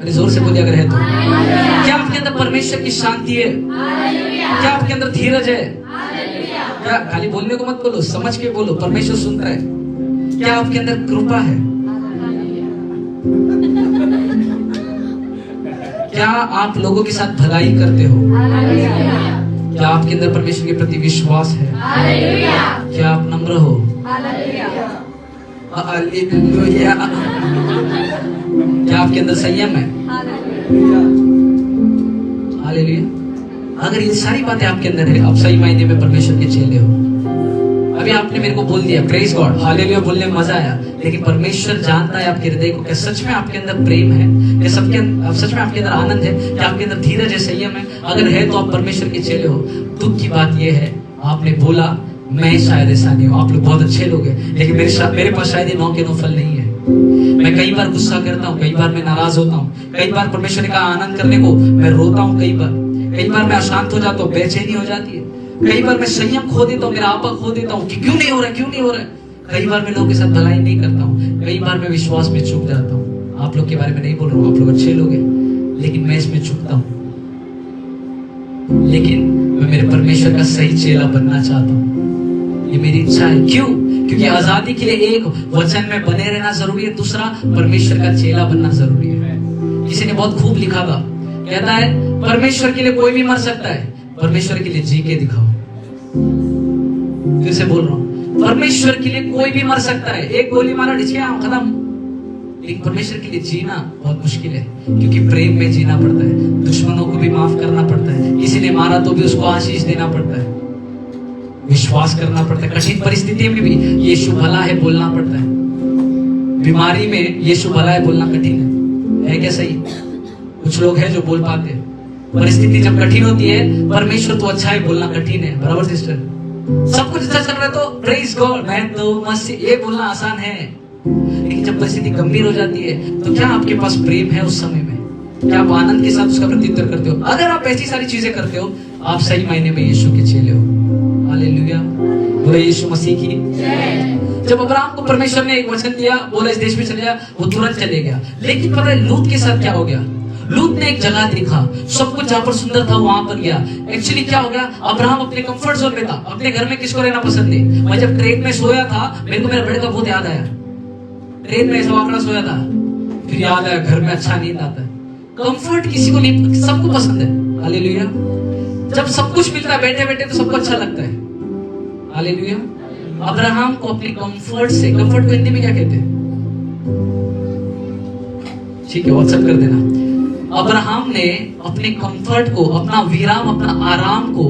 अरे जोर से बोलिए अगर है तो। क्या आपके अंदर परमेश्वर की शांति है? क्या आपके अंदर धीरज है? क्या खाली बोलने को मत बोलो, समझ के बोलो, परमेश्वर सुनता है। क्या आपके अंदर कृपा है? क्या आप लोगों के साथ भलाई करते हो? क्या आपके अंदर परमेश्वर के प्रति विश्वास है? क्या आप नम्र हो? हालेलुया। क्या आपके अंदर संयम है? हालेलुया। अगर ये सारी बातें आपके अंदर है, आप सही मायने में परमेश्वर के चेले हो। अभी आपने मेरे को बोल दिया, प्रेज गॉड, हालेलुया बोलने में मजा आया, लेकिन परमेश्वर जानता है आपके हृदय को। क्या सच में आपके अंदर प्रेम है? क्या सच में आपके अंदर आनंद है? क्या आपके अंदर धीरज है, संयम है? अगर है तो आप परमेश्वर के चेले हो। दुख की बात यह है, आपने बोला मैं शायद ऐसा नहीं हूँ। आप लोग बहुत अच्छे लोग हैं, लेकिन मेरे पास शायद ये 9 के 9 फल नहीं है। मैं कई बार गुस्सा करता हूँ, कई बार मैं नाराज होता हूँ, कई बार परमेश्वर ने कहा आनंद करने को मैं रोता हूँ, कई बार मैं अशांत हो जाता हूँ, बेचैनी हो जाती है, कई बार मैं संयम खो देता हूँ, मेरा आपा खो देता हूँ कि क्यों नहीं हो रहा। कई बार मैं लोगों के साथ भलाई नहीं करता हूँ, कई बार मैं विश्वास में चूक जाता हूँ। आप लोग के बारे में नहीं बोल रहा हूँ, आप लोग अच्छे लोग हैं, लेकिन मैं इसमें चूकता हूँ। लेकिन मैं मेरे परमेश्वर का सही चेला बनना चाहता हूँ, ये मेरी इच्छा है। क्यों? क्योंकि आजादी के लिए एक वचन में बने रहना जरूरी है, दूसरा परमेश्वर का चेला बनना जरूरी है। किसी ने बहुत खूब लिखा था, कहता है परमेश्वर के लिए कोई भी मर सकता है, परमेश्वर के लिए जी के दिखाओ। फिर से बोल रहा हूँ, परमेश्वर के लिए कोई भी मर सकता है, एक गोली मारा ढिचकिया खत्म, लेकिन परमेश्वर के लिए जीना बहुत मुश्किल है, क्योंकि प्रेम में जीना पड़ता है, दुश्मनों को भी माफ करना पड़ता है, किसी ने मारा तो भी उसको आशीष देना पड़ता है, विश्वास करना पड़ता है, कठिन परिस्थिति में भी यीशु भला है बोलना पड़ता है। बीमारी में यीशु भला है बोलना कठिन है क्या? सही? कुछ लोग हैं जो बोल पाते हैं। परिस्थिति जब कठिन होती है, परमेश्वर तो अच्छा है बोलना कठिन है। बराबर सिस्टर? सब कुछ अच्छा चल रहा है तो प्रेज गॉड, मैं तो मसीह, ये बोलना आसान है। लेकिन जब परिस्थिति गंभीर हो जाती है तो क्या आपके पास प्रेम है उस समय में? क्या आप आनंद के साथ उसका प्रत्युत्तर करते हो? अगर आप ऐसी सारी चीजें करते हो, आप सही मायने में यीशु के चेले हो। हालेलुया, बोले यीशु मसीह की जय। जब अब्राहम को परमेश्वर ने एक वचन दिया, बोला इस देश में चले जा, वो तुरंत चले गया। लेकिन पता है लूत के साथ क्या हो गया? लूत ने एक जगह देखा, सब कुछ जहां पर सुंदर था वहां पर गया। एक्चुअली क्या हो गया, अब्राहम अपने कंफर्ट जोन में था। अपने घर में किसको रहना पसंद है? मैं जब ट्रेन में सोया था, मेरे को मेरा बड़े का बहुत याद आया। ट्रेन में ऐसा वाकड़ा सोया था, फिर याद आया घर में अच्छा नींद आता है। कंफर्ट किसी को नहीं, सबको पसंद है। हालेलुया, जब सब कुछ मिलता है बैठे बैठे तो सबको अच्छा लगता है। हालेलुया, अब्राहम को अपने कंफर्ट से, कंफर्ट को हिंदी में क्या कहते हैं? ठीक है, व्हाट्सएप कर देना। अब्राहम ने अपने कंफर्ट को, अपना विराम, अपना आराम को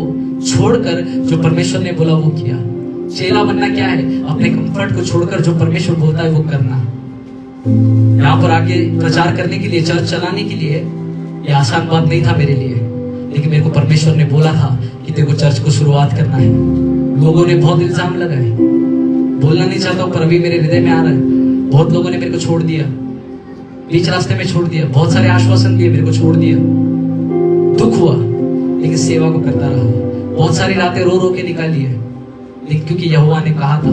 छोड़कर जो परमेश्वर ने बोला वो किया। चेला बनना क्या है? अपने कंफर्ट को छोड़कर जो परमेश्वर बोलता है वो करना। यहाँ पर आके प्रचार करने के लिए, चर्च चलाने के लिए ये आसान बात नहीं था मेरे लिए, लेकिन मेरे को परमेश्वर ने बोला था कि तेरे को चर्च को शुरुआत करना है। लोगों ने बहुत इल्जाम लगाए, बोलना नहीं चाहता हूं पर अभी मेरे हृदय में आ रहा है। बहुत लोगों ने मेरे को छोड़ दिया, बीच रास्ते में छोड़ दिया, बहुत सारे आश्वासन दिए, मेरे को छोड़ दिया, दुख हुआ, लेकिन सेवा को करता रहा। बहुत सारी रातें रो रो के निकाली है, लेकिन क्योंकि यहोवा ने कहा था।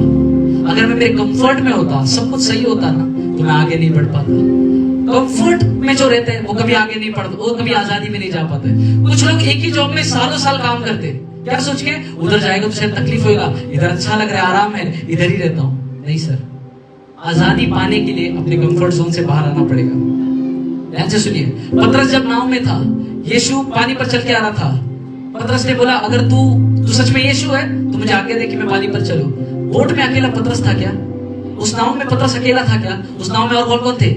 अगर मैं मेरे कंफर्ट में होता, सब कुछ सही होता ना, तो मैं आगे नहीं बढ़ पाता। कंफर्ट में जो रहते हैं वो कभी आगे नहीं बढ़ते, वो कभी आजादी में नहीं जा पाते। कुछ लोग एक ही जॉब में सालों साल काम करते, क्या सोच के उधर जाएगा तो शायद तकलीफ होगा, इधर अच्छा लग रहा है, आराम है, इधर ही रहता हूं। नहीं सर, आजादी पाने के लिए अपने कंफर्ट जोन से बाहर आना पड़ेगा। ध्यान से सुनिए, पतरस जब नाव में था, यीशु पानी पर चल के आ रहा था। पतरस ने बोला, अगर तू सच में यीशु है तो मुझे आज्ञा दे कि मैं पानी पर चलूं। बोट में अकेला पतरस था क्या? उस नाव में पतरस अकेला था क्या? उस नाव में और कौन कौन थे?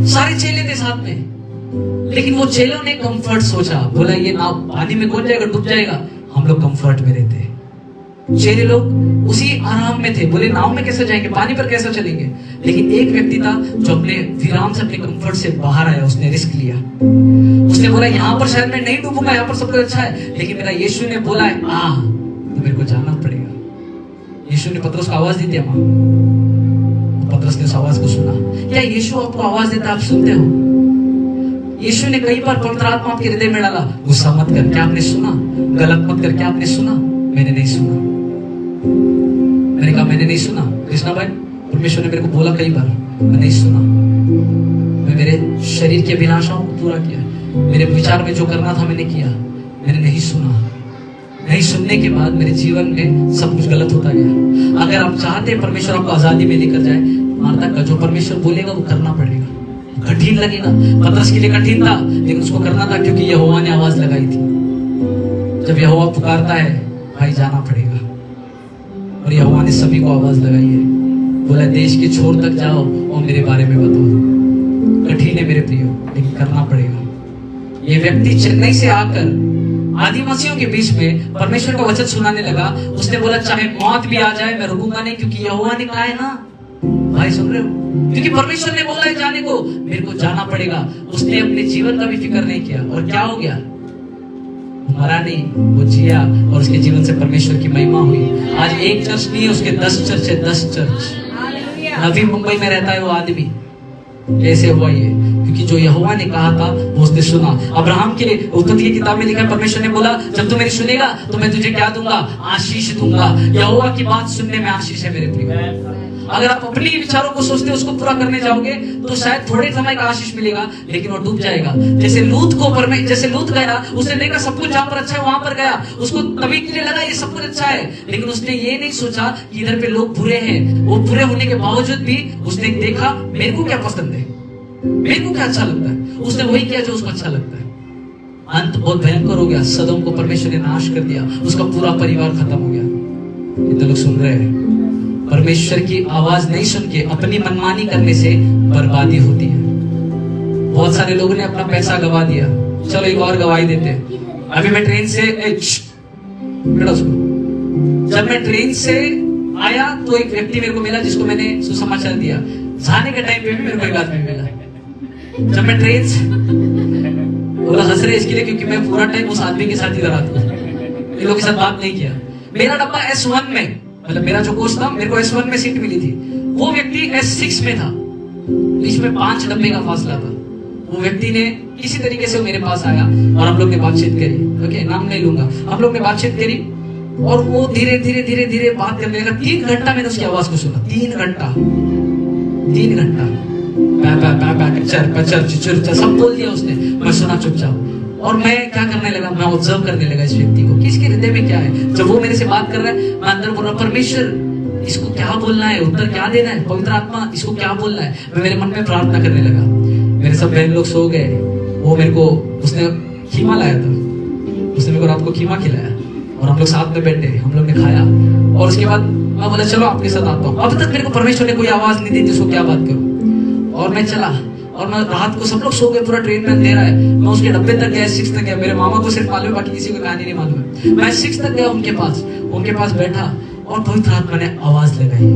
सारे चेले थे साथ में। लेकिन वो चेलों ने कंफर्ट सोचा, बोला ये नाव पानी में कौन जाएगा, डूब जाएगा। हम लोग कंफर्ट में रहते, चेले लोग उसी आराम में थे, बोले नाव में कैसे जाएंगे, पानी पर कैसे चलेंगे। लेकिन एक व्यक्ति था जो अपने विराम से, अपने कंफर्ट से बाहर आया, उसने रिस्क लिया। उसने बोला यहाँ पर शायद मैं नहीं डूबूंगा, यहाँ पर सब कुछ अच्छा है, लेकिन मेरा यीशु ने बोला है तो मेरे को जाना पड़ेगा। यीशु ने पतरस को आवाज दी थी, पतरस ने उस आवाज को सुना। क्या यीशु आपको आवाज देता, आप सुनते हो? यीशु ने कई बार पवित्र आत्मा आपके हृदय में डाला, गुस्सा मत कर, क्या आपने सुना? गलत मत कर, क्या आपने सुना? मैंने नहीं सुना। मैंने कहा मैंने नहीं सुना कृष्णा भाई, परमेश्वर ने मेरे को बोला कई बार, मैं नहीं सुना। मैं मेरे शरीर की अभिलाषाओं को पूरा किया, मेरे विचार में जो करना था मैंने किया, मैंने नहीं सुना। नहीं सुनने के बाद मेरे जीवन में सब कुछ गलत होता गया। अगर आप चाहते हैं परमेश्वर आपको आजादी में लेकर जाए, मार्ता का जो परमेश्वर बोलेगा वो करना पड़ेगा। कठिन लगेगा, पतरस के लिए कठिन था, लेकिन उसको करना था क्योंकि यहोवा ने आवाज लगाई थी। जब यहोवा पुकारता है भाई जाना पड़ेगा। और यहोवा ने सभी को आवाज लगाई है, बोला देश के छोर तक जाओ और मेरे बारे में बताओ। कठिन है मेरे प्रियो, लेकिन करना पड़ेगा। ये व्यक्ति चेन्नई से आकर आदिवासियों के बीच में परमेश्वर का वचन सुनाने लगा। उसने बोला चाहे मौत भी आ जाए मैं रुकूंगा नहीं, क्योंकि यहोवा ने कहा है ना। भाई सुन रहे हो? क्योंकि परमेश्वर ने बोला है जाने को, मेरे को जाना पड़ेगा। उसने अपने जीवन का भी फिक्र नहीं किया, और क्या हो गया? मरा नहीं, वो जिया, और उसके जीवन से परमेश्वर की महिमा हुई। आज एक चर्च नहीं है, उसके 10 चर्च है, 10 चर्च। नवी मुंबई में रहता है वो आदमी। कैसे हुआ ये? क्योंकि जो यहोवा ने कहा था वो उसने सुना। अब्राहम के उत्पत्ति की किताब में लिखा है, परमेश्वर ने बोला जब तू मेरी सुनेगा तो मैं तुझे क्या दूंगा? आशीष दूंगा। यहोवा की बात सुनने में आशीष है मेरे प्रिय। अगर आप अपने विचारों को सोचते उसको पूरा करने जाओगे तो शायद थोड़े समय का आशीष मिलेगा, लेकिन वो डूब जाएगा। जैसे लूत गया, उसने देखा सब कुछ जहां पर अच्छा है वहां पर गया, उसको तभी के लिए लगा ये सब कुछ अच्छा है, लेकिन उसने ये नहीं सोचा कि इधर पे लोग बुरे हैं। वो बुरे होने के बावजूद भी उसने देखा मेरे को क्या पसंद है, मेरे को क्या अच्छा लगता है, उसने वही किया जो उसको अच्छा लगता है। अंत बहुत भयंकर हो गया, सदोम को परमेश्वर ने नाश कर दिया, उसका पूरा परिवार खत्म हो गया। इतने लोग सुन रहे हैं? परमेश्वर की आवाज नहीं सुन के अपनी मनमानी करने से बर्बादी होती है। बहुत सारे लोगों ने अपना पैसा गवा दिया, चलो एक और गवाही देते हैं। अभी मैं ट्रेन से जब मैं ट्रेन से आया तो एक व्यक्ति मेरे को मिला जिसको मैंने सुसमाचार दिया। जाने के टाइम पे भी मेरे को एक आदमी मिला। जब मैं ट्रेन से बोला, हंस रहे इसके लिए क्योंकि मैं पूरा टाइम उस आदमी के साथ ही रहा था, इन लोगों के साथ बात नहीं किया। मेरा डब्बा S1 में, मतलब मेरा जो कोच था, मेरे को S1 में सीट मिली थी, वो व्यक्ति S6 में था। बीच में 5 डब्बे का फासला था। वो व्यक्ति ने किसी तरीके से मेरे पास आया और हम लोग ने बातचीत करी। ओके, नाम नहीं लूंगा। हम लोग ने बातचीत करी और वो धीरे धीरे धीरे धीरे बात करने लगा। 3 घंटा मैंने उसकी आवाज को सुना। 3 घंटा चर सब बोल दिया उसने, मैं सुना चुपचाप। और मैं क्या करने लगा, मैं ऑब्जर्व करने लगा इस व्यक्ति को, किसके हृदय में क्या है। जब वो मेरे से बात कर रहा है, मैं अंदर बोल रहा परमेश्वर इसको क्या बोलना है, उत्तर क्या देना है, पवित्र आत्मा इसको क्या बोलना है। मैं मेरे मन में प्रार्थना करने लगा। मेरे सब बहन लोग सो गए। वो मेरे को उसने खीमा लाया था, उसने मेरे को रात को खीमा खिलाया और हम लोग साथ में बैठे, हम लोग ने खाया। और उसके बाद मैं बोला चलो आपके साथ आता हूँ। अब तक मेरे को परमेश्वर ने कोई आवाज नहीं दी थी उसको क्या बात करूँ। और मैं चला और मैं रात को, सब लोग सो गए, पूरा ट्रेन में अंधेरा है। मैं उसके डब्बे तक गया, 6 तक गया। मेरे मामा को सिर्फ मालूम है, बाकी किसी को कहानी नहीं मालूम है। मैं 6 तक गया उनके पास बैठा और पवित्र आत्मा ने आवाज लगाई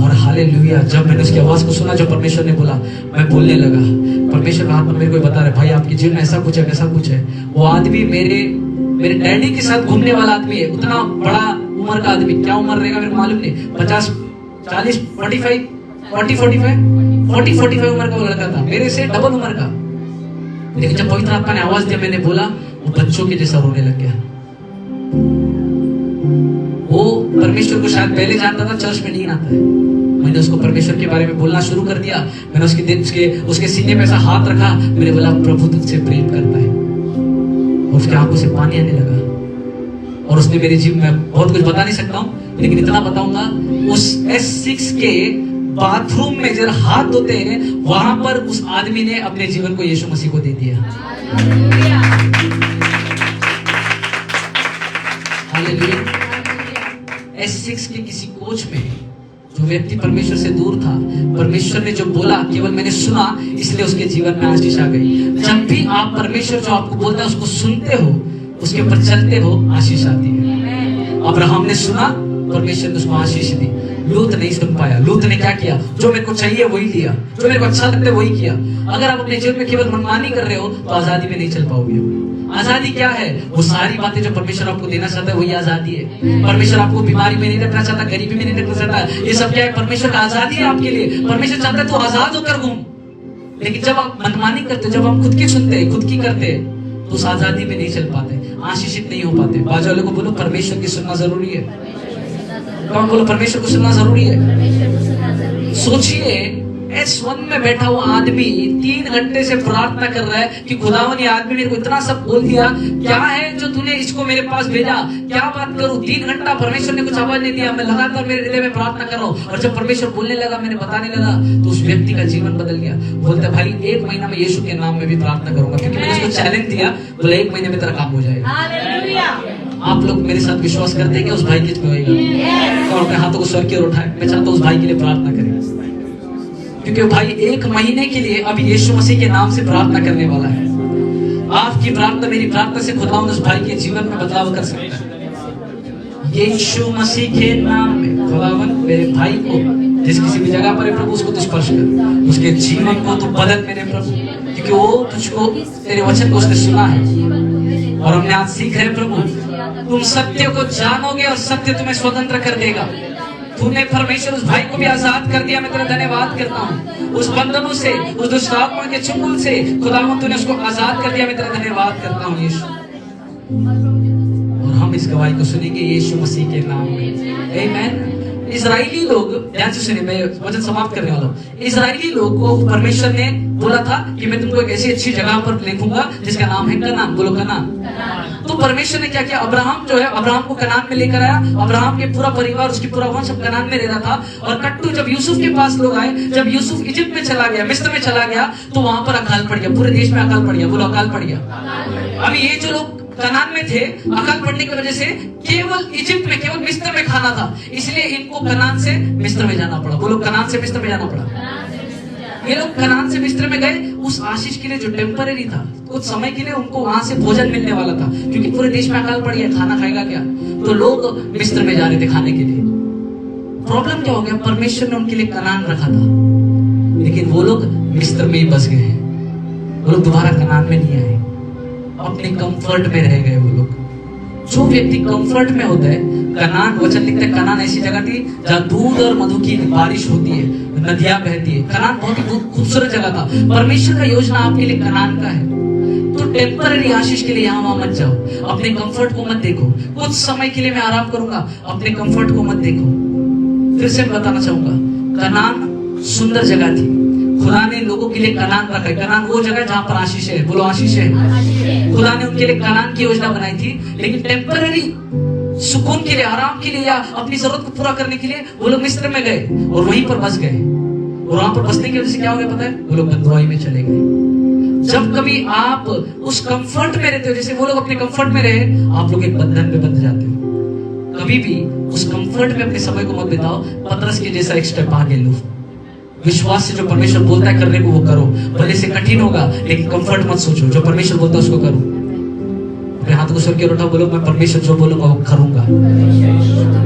और हालेलुया, जब मैंने उसकी आवाज को सुना, जो परमेश्वर ने बोला, मैं बोलने लगा। परमेश्वर का आत्मा मेरे को बता रहा है, भाई आपके जीवन में ऐसा कुछ है, वैसा कुछ है। वो आदमी मेरे डैडी के साथ घूमने वाला आदमी है, उतना बड़ा उम्र का आदमी। क्या उम्र रहेगा मेरे को मालूम नहीं, 50, 40, 45, 40-45 उम्र का वो लड़का था, मेरे से डबल उम्र का। लेकिन जब पवित्र आत्मा ने आवाज दिया, मैंने बोला, वो बच्चों के जैसा रोने लग गया। वो परमेश्वर को शायद पहले जानता था, चर्च में नहीं आता है। मैंने उसको परमेश्वर के बारे में बोलना शुरू कर दिया। मैंने उसके सीने पे ऐसा हाथ रखा, मैंने बोला, प्रभु तुझसे प्रेम करता है। और उसके आंखों से पानी आने लगा। और उसने मेरे जीवन में, बहुत कुछ बता नहीं सकता हूँ, लेकिन इतना बताऊंगा, उस S6 के बाथरूम में जब हाथ धोते हैं, वहां पर उस आदमी ने अपने जीवन को यीशु मसीह को दे दिया। हालेलुया। S6 के किसी कोच में जो व्यक्ति परमेश्वर से दूर था, परमेश्वर ने जो बोला, केवल मैंने सुना, इसलिए उसके जीवन में आशीष आ गई। जब भी आप परमेश्वर जो आपको बोलता है उसको सुनते हो, उसके ऊपर चलते हो, आशीष आती है। अब्राहम ने सुना, परमेश्वर ने उसको आशीष दी। लूत नहीं सुन पाया। लूत ने क्या किया? जो मेरे को चाहिए वही लिया, जो मेरे को अच्छा लगता है वही किया। अगर आप अपने जीवन में केवल मनमानी कर रहे हो तो आजादी में नहीं चल पाओगे। आजादी क्या है? वो सारी बातें जो परमेश्वर आपको देना चाहता है, वही आजादी है। परमेश्वर आपको बीमारी में नहीं रखना चाहता, गरीबी में नहीं रखना चाहता। ये सब क्या है? परमेश्वर का आजादी है आपके लिए। परमेश्वर चाहता है तो आजाद होकर घूम। लेकिन जब आप मनमानी करते, जब हम खुद की सुनते, खुद की करते, तो उस आजादी में नहीं चल पाते, आशीषित नहीं हो पाते। बाजू वालों को बोलो, परमेश्वर की सुनना जरूरी है। कौन बोलो, परमेश्वर को सुनना जरूरी है। सोचिए, S1 में बैठा हुआ आदमी 3 घंटे से प्रार्थना कर रहा है कि खुदावन, ये आदमी मेरे को इतना सब बोल दिया, क्या है जो तूने इसको मेरे पास भेजा, क्या बात करूं? 3 घंटा परमेश्वर ने कुछ आवाज नहीं दिया। मैं लगातार मेरे हृदय में प्रार्थना कर रहा हूं, और जब परमेश्वर बोलने लगा, मैंने बताने लगा, तो उस व्यक्ति का जीवन बदल गया। बोलता भाई, 1 महीना में यीशु के नाम में भी प्रार्थना करूंगा, क्योंकि मैंने उसको चैलेंज दिया। बोला 1 महीने में तेरा काम हो जाएगा। आप लोग मेरे साथ विश्वास करते हैं कि उस भाई के होगा? और अपने हाथों को स्वर की ओर उठाए। मैं चाहता हूं उस भाई के लिए प्रार्थना करें, क्योंकि भाई 1 महीने के लिए अभी यीशु मसीह के नाम से प्रार्थना करने वाला है। आपकी प्रार्थना, मेरी प्रार्थना से खुदावंद उस भाई के जीवन में बदलाव कर सकता है। यीशु मसीह के नाम में खुदावंद मेरे भाई को, जिस किसी भी जगह पर है प्रभु, उसको तू स्पर्श कर, उसके जीवन को तू बदल मेरे प्रभु, क्योंकि वो तुझको, तेरे वचन को उसने सुना है। और हमने आज सीख रहे प्रभु, तुम सत्य को जानोगे और सत्य तुम्हें स्वतंत्र कर देगा। तूने परमेश्वर उस भाई को भी आजाद कर दिया। मैं तेरा धन्यवाद करता हूँ। उस बंधनों से, उस दुष्ट आत्मा के चुंगल से खुदावंद तूने उसको आजाद कर दिया। मैं तेरा धन्यवाद करता हूँ यीशु। और हम इस गवाही को सुनेंगे यीशु मसीह के नाम में। आमीन। इजरायली लोग, ध्यान से सुनिए, मैं वचन समाप्त करने वाला हूँ। इजरायली लोग को परमेश्वर ने बोला था कि मैं तुमको एक ऐसी अच्छी जगह पर लिखूंगा जिसका नाम है कनान। बोलो कनान। तो परमेश्वर ने क्या किया? अब्राहम जो है, अब्राहम को कनान में लेकर आया। अब्राहम के पूरा परिवार, उसकी पूरा वंश सब कनान में रह रहा था। और कट्टू जब यूसुफ के पास लोग आए, जब यूसुफ इजिप्ट में चला गया, मिस्र में चला गया, तो वहां पर अकाल पड़ गया। पूरे देश में अकाल पड़ गया। बोलो अकाल पड़ गया। अभी ये जो लोग कनान में थे, अकाल पड़ने की वजह से केवल इजिप्ट में, केवल मिस्र में खाना था, इसलिए इनको कनान से मिस्र में जाना पड़ा। बोलो कनान से मिस्र में जाना पड़ा। ये लोग कनान से मिस्र में गए उस आशीष के लिए जो टेम्पररी था, कुछ समय के लिए उनको वहां से भोजन मिलने वाला था, क्योंकि पूरे देश में अकाल पड़ गया, खाना खाएगा क्या? तो लोग मिस्र में जा रहे थे खाने के लिए। प्रॉब्लम क्या हो गया? परमेश्वर ने उनके लिए कनान रखा था, लेकिन वो लोग मिस्र में ही बस गए। वो लोग दोबारा कनान में नहीं आए, अपने कंफर्ट में रह गए। वो लोग, जो व्यक्ति कंफर्ट में होता है, कनान, वचन लिखता है कनान ऐसी जगह थी जहाँ दूध और मधु की बारिश होती है, नदियां बहती है। कनान बहुत ही खूबसूरत जगह था। परमेश्वर का योजना आपके लिए कनान का है। तो टेम्पररी आशीष के लिए यहाँ वहां मत जाओ, अपने कंफर्ट को मत देखो। कुछ समय के लिए मैं आराम करूंगा, अपने कंफर्ट को मत देखो। फिर से बताना चाहूंगा, कनान सुंदर जगह थी। खुदा ने लोगों के लिए कनान रखा है। कनान वो जगह जहां पर आशीष है। बोलो आशीष है। खुदा ने उनके लिए कनान की योजना बनाई थी, लेकिन टेम्पररी सुकून के लिए, आराम के लिए, या अपनी जरूरत को पूरा करने के लिए वो लोग मिस्र में गए और वहीं पर बस गए। और वहां पर बसने की वजह से क्या हो गया पता है? वो लोग बंधुआई में चले गए। जब कभी आप उस कंफर्ट में रहते हो, जैसे वो लोग अपने कंफर्ट में रहे, आप लोग एक बंधन में बंध जाते हो। कभी भी उस कंफर्ट में अपने समय को मत बिताओ। पतरस के जैसा एक स्टेप आगे लो। विश्वास से जो परमेश्वर बोलता है करने को वो करो, भले से कठिन होगा, लेकिन कंफर्ट मत सोचो। जो परमेश्वर बोलता है उसको करो। अपने हाथ को सर के उठा, बोलो मैं परमेश्वर जो बोलूंगा वो करूंगा।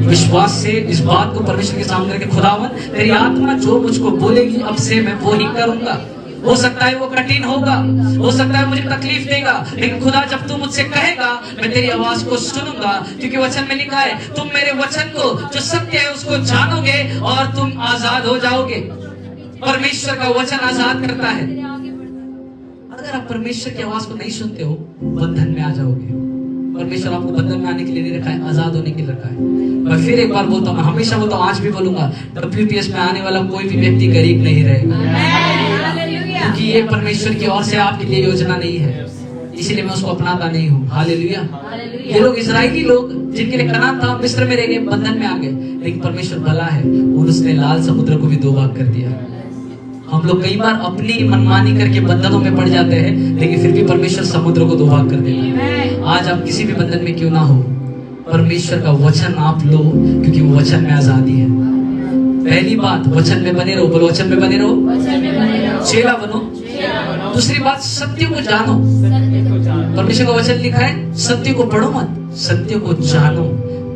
विश्वास से इस बात को परमेश्वर के सामने रखे, खुदावन तेरी आत्मा जो मुझको बोलेगी अब से मैं वो ही करूंगा। हो सकता है वो कठिन होगा, हो सकता है मुझे तकलीफ देगा, लेकिन खुदा जब तू मुझसे कहेगा मैं तेरी आवाज को सुनूंगा, क्योंकि वचन में लिखा है तुम मेरे वचन को जो सत्य है उसको जानोगे और तुम आजाद हो जाओगे। परमेश्वर का वचन आजाद करता है। अगर आप परमेश्वर की आवाज को नहीं सुनते हो बंधन में आ जाओगे। परमेश्वर आपको बंधन में आने के लिए नहीं रखा है, आजाद होने के लिए रखा है। मैं फिर एक बार बोलता हूँ, हमेशा बोलता हूँ, आज भी बोलूंगा, WPS में आने वाला कोई भी व्यक्ति गरीब नहीं रहेगा, क्योंकि ये परमेश्वर की ओर से आपके लिए योजना नहीं है, इसीलिए मैं उसको अपनाता नहीं हूँ। हालेलुया। ये लोग इजरायली लोग जिनके लिए कनान था, मिस्र में रह गए, बंधन में आ गए, लेकिन परमेश्वर भला है, उसने लाल समुद्र को भी 2 भाग कर दिया। हम लोग कई बार अपनी मनमानी करके बंधनों में पड़ जाते हैं, लेकिन फिर भी परमेश्वर समुद्र को 2 भाग कर देता है। आज आप किसी भी बंधन में क्यों ना हो, परमेश्वर का वचन आप लो, क्योंकि वो वचन में आजादी है। पहली बात, वचन में बने रहो। बोलो वचन में बने रहो, चेला बनो। दूसरी बात, सत्य को जानो। परमेश्वर का वचन लिखा है सत्य को पढ़ो मत, सत्य को जानो।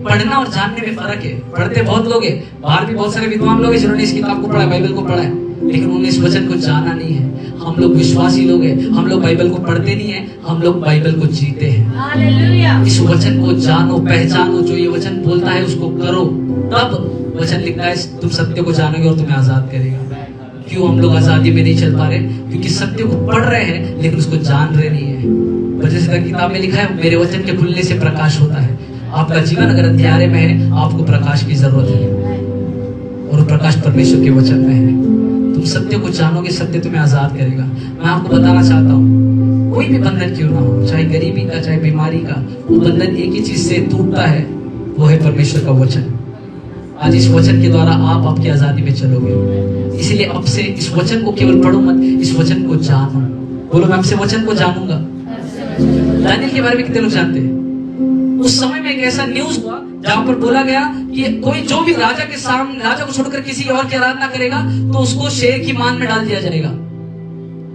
पढ़ना और जानने में फर्क है। पढ़ते बहुत लोग हैं, बाहर भी बहुत सारे विद्वान लोग हैं जिन्होंने इस किताब को पढ़ा, बाइबल को पढ़ा है, लेकिन उन्होंने इस वचन को जाना नहीं है। हम लोग विश्वासी लोग हैं, हम लोग बाइबल को पढ़ते नहीं है, हम लोग बाइबल को जीते हैं। हालेलुया। इस वचन को जानो, पहचानो, जो ये वचन बोलता है उसको करो, तब वचन लिखता है तुम सत्य को जानोगे और तुम्हें आजाद करेगा। क्यों हम लोग आजादी में नहीं चल पा रहे? क्योंकि सत्य को पढ़ रहे हैं लेकिन उसको जान रहे नहीं है। जैसे किताब में लिखा है मेरे वचन के खुलने से प्रकाश होता है। आपका जीवन अगर अंधेरे में है, आपको प्रकाश की जरूरत है, और प्रकाश परमेश्वर के वचन में है। तुम सत्य को जानोगे, सत्य तुम्हें आजाद करेगा। मैं आपको बताना चाहता हूँ, कोई भी बंधन क्यों ना हो, चाहे गरीबी का, चाहे बीमारी का, वो बंधन एक ही चीज से टूटता है, वो है परमेश्वर का वचन। आज इस वचन के द्वारा आप आपकी आजादी में चलोगे। इसलिए अब से इस वचन को केवल पढ़ो मत, इस वचन को जानो। बोलो मैं आपसे वचन को जानूंगा। दानियेल के बारे में कितने लोग जानते हैं? उस समय में एक ऐसा न्यूज हुआ जहां पर बोला गया कि कोई जो भी राजा के सामने, राजा को छोड़कर किसी और की आराधना करेगा तो उसको शेर की मान में डाल दिया जाएगा।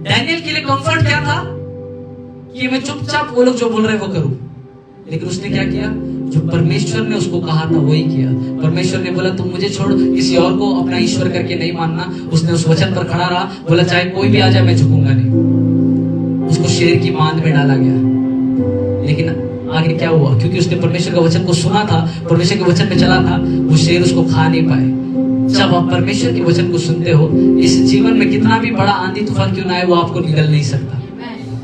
दानियेल के लिए कंफर्ट क्या था कि मैं चुपचाप वो लोग जो बोल रहे हैं वो करूं, लेकिन उसने क्या किया? जो परमेश्वर ने उसको कहा था वही किया। परमेश्वर ने बोला तुम मुझे छोड़, किसी और को अपना ईश्वर करके नहीं मानना। उसने उस वचन पर खड़ा रहा, बोला चाहे कोई भी आ जाए मैं झुकूंगा नहीं। उसको शेर की मांद में डाला गया, लेकिन आगे क्या हुआ? क्योंकि उसने परमेश्वर के वचन को सुना था, परमेश्वर के वचन पे चला था, वो शेर उसको खा नहीं पाए। जब आप परमेश्वर के वचन को सुनते हो, इस जीवन में कितना भी बड़ा आंधी तूफान क्यों ना आए, वो आपको निगल नहीं सकता।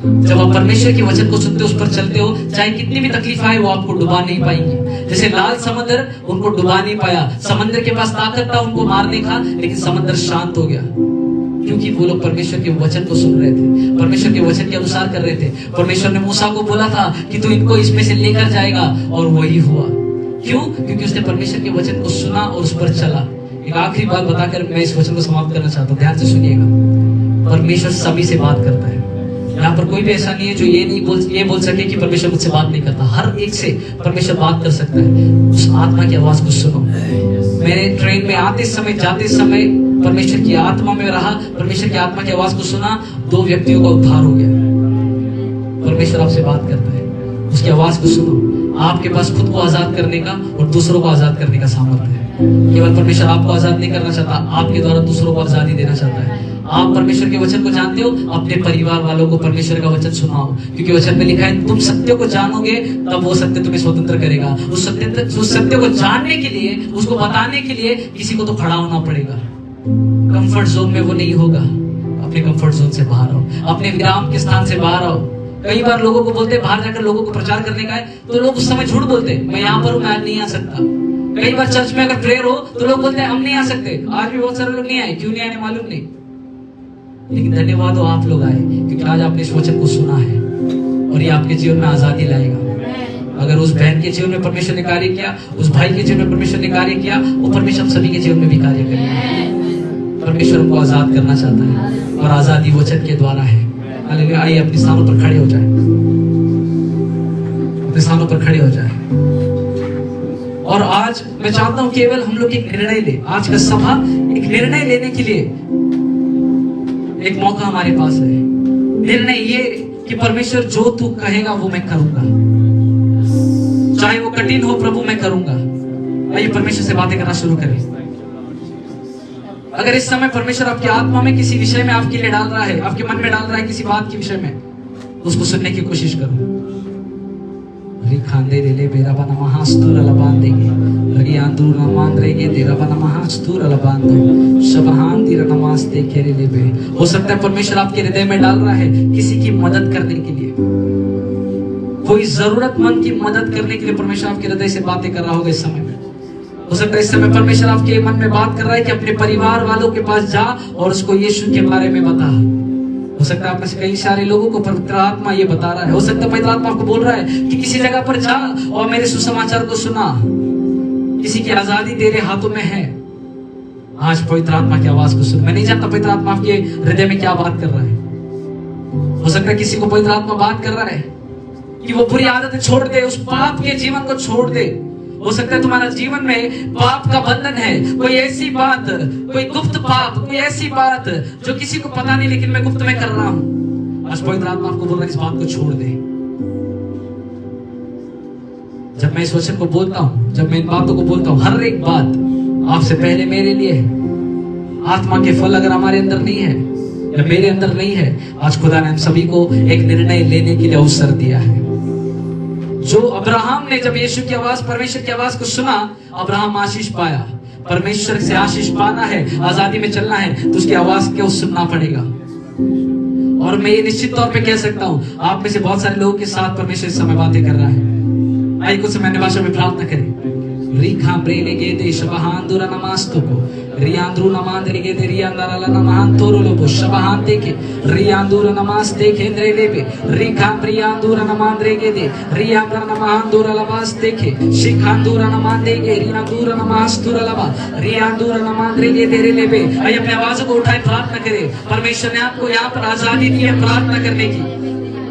जब आप परमेश्वर के वचन को सुनते हो, उस पर चलते हो, चाहे कितनी भी तकलीफ आए वो आपको डुबा नहीं पाएंगे। जैसे लाल समंदर उनको डुबा नहीं पाया, समंदर के पास ताकत था उनको मारने का, लेकिन समंदर शांत हो गया, क्योंकि वो लोग परमेश्वर के वचन को सुन रहे थे, परमेश्वर के वचन के अनुसार कर रहे थे। परमेश्वर ने मूसा को बोला था कि तू इनको इसमें से लेकर जाएगा, और वही हुआ। क्यों? क्योंकि उसने परमेश्वर के वचन को सुना और उस पर चला। एक आखिरी बात बताकर मैं इस वचन को समाप्त करना चाहता हूँ, ध्यान से सुनिएगा। परमेश्वर सभी से बात करता है। यहाँ पर कोई भी ऐसा नहीं है जो ये बोल सके कि परमेश्वर मुझसे बात नहीं करता। हर एक से परमेश्वर बात कर सकता है। उस आत्मा की आवाज को सुनो। मैंने ट्रेन में आते समय, जाते समय परमेश्वर की आत्मा में रहा, परमेश्वर की आत्मा की आवाज को सुना, 2 व्यक्तियों का उद्धार हो गया। परमेश्वर आपसे बात करता है, उसकी आवाज को सुनो। आपके पास खुद को आजाद करने का और दूसरों को आजाद करने का सामर्थ्य है। केवल परमेश्वर आपको आजाद नहीं करना चाहता, आपके द्वारा दूसरों को आजादी देना चाहता है। आप परमेश्वर के वचन को जानते हो, अपने परिवार वालों को परमेश्वर का वचन सुनाओ, क्योंकि वचन में लिखा है तुम सत्य को जानोगे तब वो सत्य तुम्हें स्वतंत्र करेगा। उस सत्य को जानने के लिए, उसको बताने के लिए किसी को तो खड़ा होना पड़ेगा। कंफर्ट जोन में वो नहीं होगा। अपने कंफर्ट जोन से बाहर आओ, अपने विराम के स्थान से बाहर आओ। कई बार लोगों को बोलते बाहर जाकर लोगों को प्रचार करने का है, तो लोग उस समय झूठ बोलते, मैं यहाँ पर हूँ, मैं आज नहीं आ सकता। कई बार चर्च में अगर प्रेयर हो तो लोग बोलते हैं हम नहीं आ सकते। आज भी बहुत सारे लोग नहीं आए, क्यों नहीं आए मालूम नहीं, लेकिन धन्यवाद हो आप लोग आए, क्योंकि आज आपने इस वचन को सुना है और ये आपके जीवन में आजादी लाएगा। अगर उस बहन के जीवन में परमेश्वर ने कार्य किया, उस भाई के जीवन में परमेश्वर ने कार्य किया, वो परमेश्वर हम सभी के जीवन में भी कार्य करेगा। परमेश्वर हमको आजाद करना चाहता है और आजादी वचन के द्वारा है। हालेलुया। आइए अपने स्थानों पर खड़े हो जाए, अपने स्थानों पर खड़े हो जाए। और आज मैं चाहता हूं केवल हम लोग एक निर्णय ले। आज का सभा एक निर्णय लेने के लिए एक मौका हमारे पास है। निर्णय ये कि परमेश्वर जो तू कहेगा वो मैं करूंगा। चाहे वो कठिन हो प्रभु मैं करूंगा। आइए परमेश्वर से बातें करना शुरू करें। अगर इस समय परमेश्वर आपकी आत्मा में किसी विषय में आपके लिए डाल रहा है, आपके मन में डाल रहा है किसी बात के विषय में, उसको सुनने की कोशिश करो। रिखांदे रेले बेरा बना महास्तुर अलबान देंगे रगी आंदूर नमान रहेंगे तेरा बना महास्तुर अलबान दो शबहान तेरा नमाज देखे रेले बे। हो सकता है परमेश्वर आपके हृदय में डाल रहा है किसी की मदद करने के लिए, कोई जरूरतमंद की मदद करने के लिए परमेश्वर आपके हृदय से बातें कर रहा होगा इस समय में। हो सकता है इस समय परमेश्वर आपके मन में बात कर रहा है कि अपने परिवार वालों के पास जा और उसको यीशु के बारे में बता। हो सकता है आप में से कई सारे लोगों को पवित्र आत्मा ये बता रहा है। हो सकता है पवित्र आत्मा आपको बोल रहा है कि किसी जगह पर जा और मेरे सुसमाचार को सुना, किसी की आजादी तेरे हाथों में है। आज पवित्र आत्मा की आवाज को सुन। मैं नहीं जानता पवित्र आत्मा आपके हृदय में क्या बात कर रहा है। हो सकता है किसी को पवित्र आत्मा बात कर रहा है कि वो बुरी आदतें छोड़ दे, उस पाप के जीवन को छोड़ दे। हो सकता है तुम्हारा जीवन में पाप का बंधन है, कोई ऐसी बात, कोई गुप्त पाप, कोई ऐसी बात जो किसी को पता नहीं लेकिन मैं गुप्त में कर रहा हूं। आज पवित्र आत्मा आपको बोल रहा है इस बात को छोड़ दे। जब मैं इस वचन को बोलता हूं, जब मैं इन बातों को बोलता हूं, हर एक बात आपसे पहले मेरे लिए है। आत्मा के फल अगर हमारे अंदर नहीं है या मेरे अंदर नहीं है, आज खुदा ने हम सभी को एक निर्णय लेने के लिए अवसर दिया है। जो अब्राहम ने जब यीशु की आवाज, परमेश्वर की आवाज को सुना, अब्राहम आशीष पाया। परमेश्वर से आशीष पाना है, आजादी में चलना है, तो उसकी आवाज को सुनना पड़ेगा। और मैं ये निश्चित तौर पे कह सकता हूं, आप में से बहुत सारे लोगों के साथ परमेश्वर इस समय बातें कर रहा है। आइए कुछ समय अन्य भाषा में प्रार्थना करें। रिखा ब्रेले गे दे शबहान दुरा नमास्तु को रियांद्रू नमान देगे दे रियांदारा नमान तोरो लोबो शबहान देके रियांदूर नमास देखे द्रेलेबे रिखा रियांदूर नमान देगे दे रियांद्रा नमान दुरा लबास देखे शिखांदूर नमान देगे रियांदूर नमास दुरा लबा रियांदूर नमान देगे दे रेलेबे। आइए अपनी आवाज़ों को उठाए प्रार्थना करें। परमेश्वर ने आपको यहाँ पर आजादी दी है प्रार्थना करने की।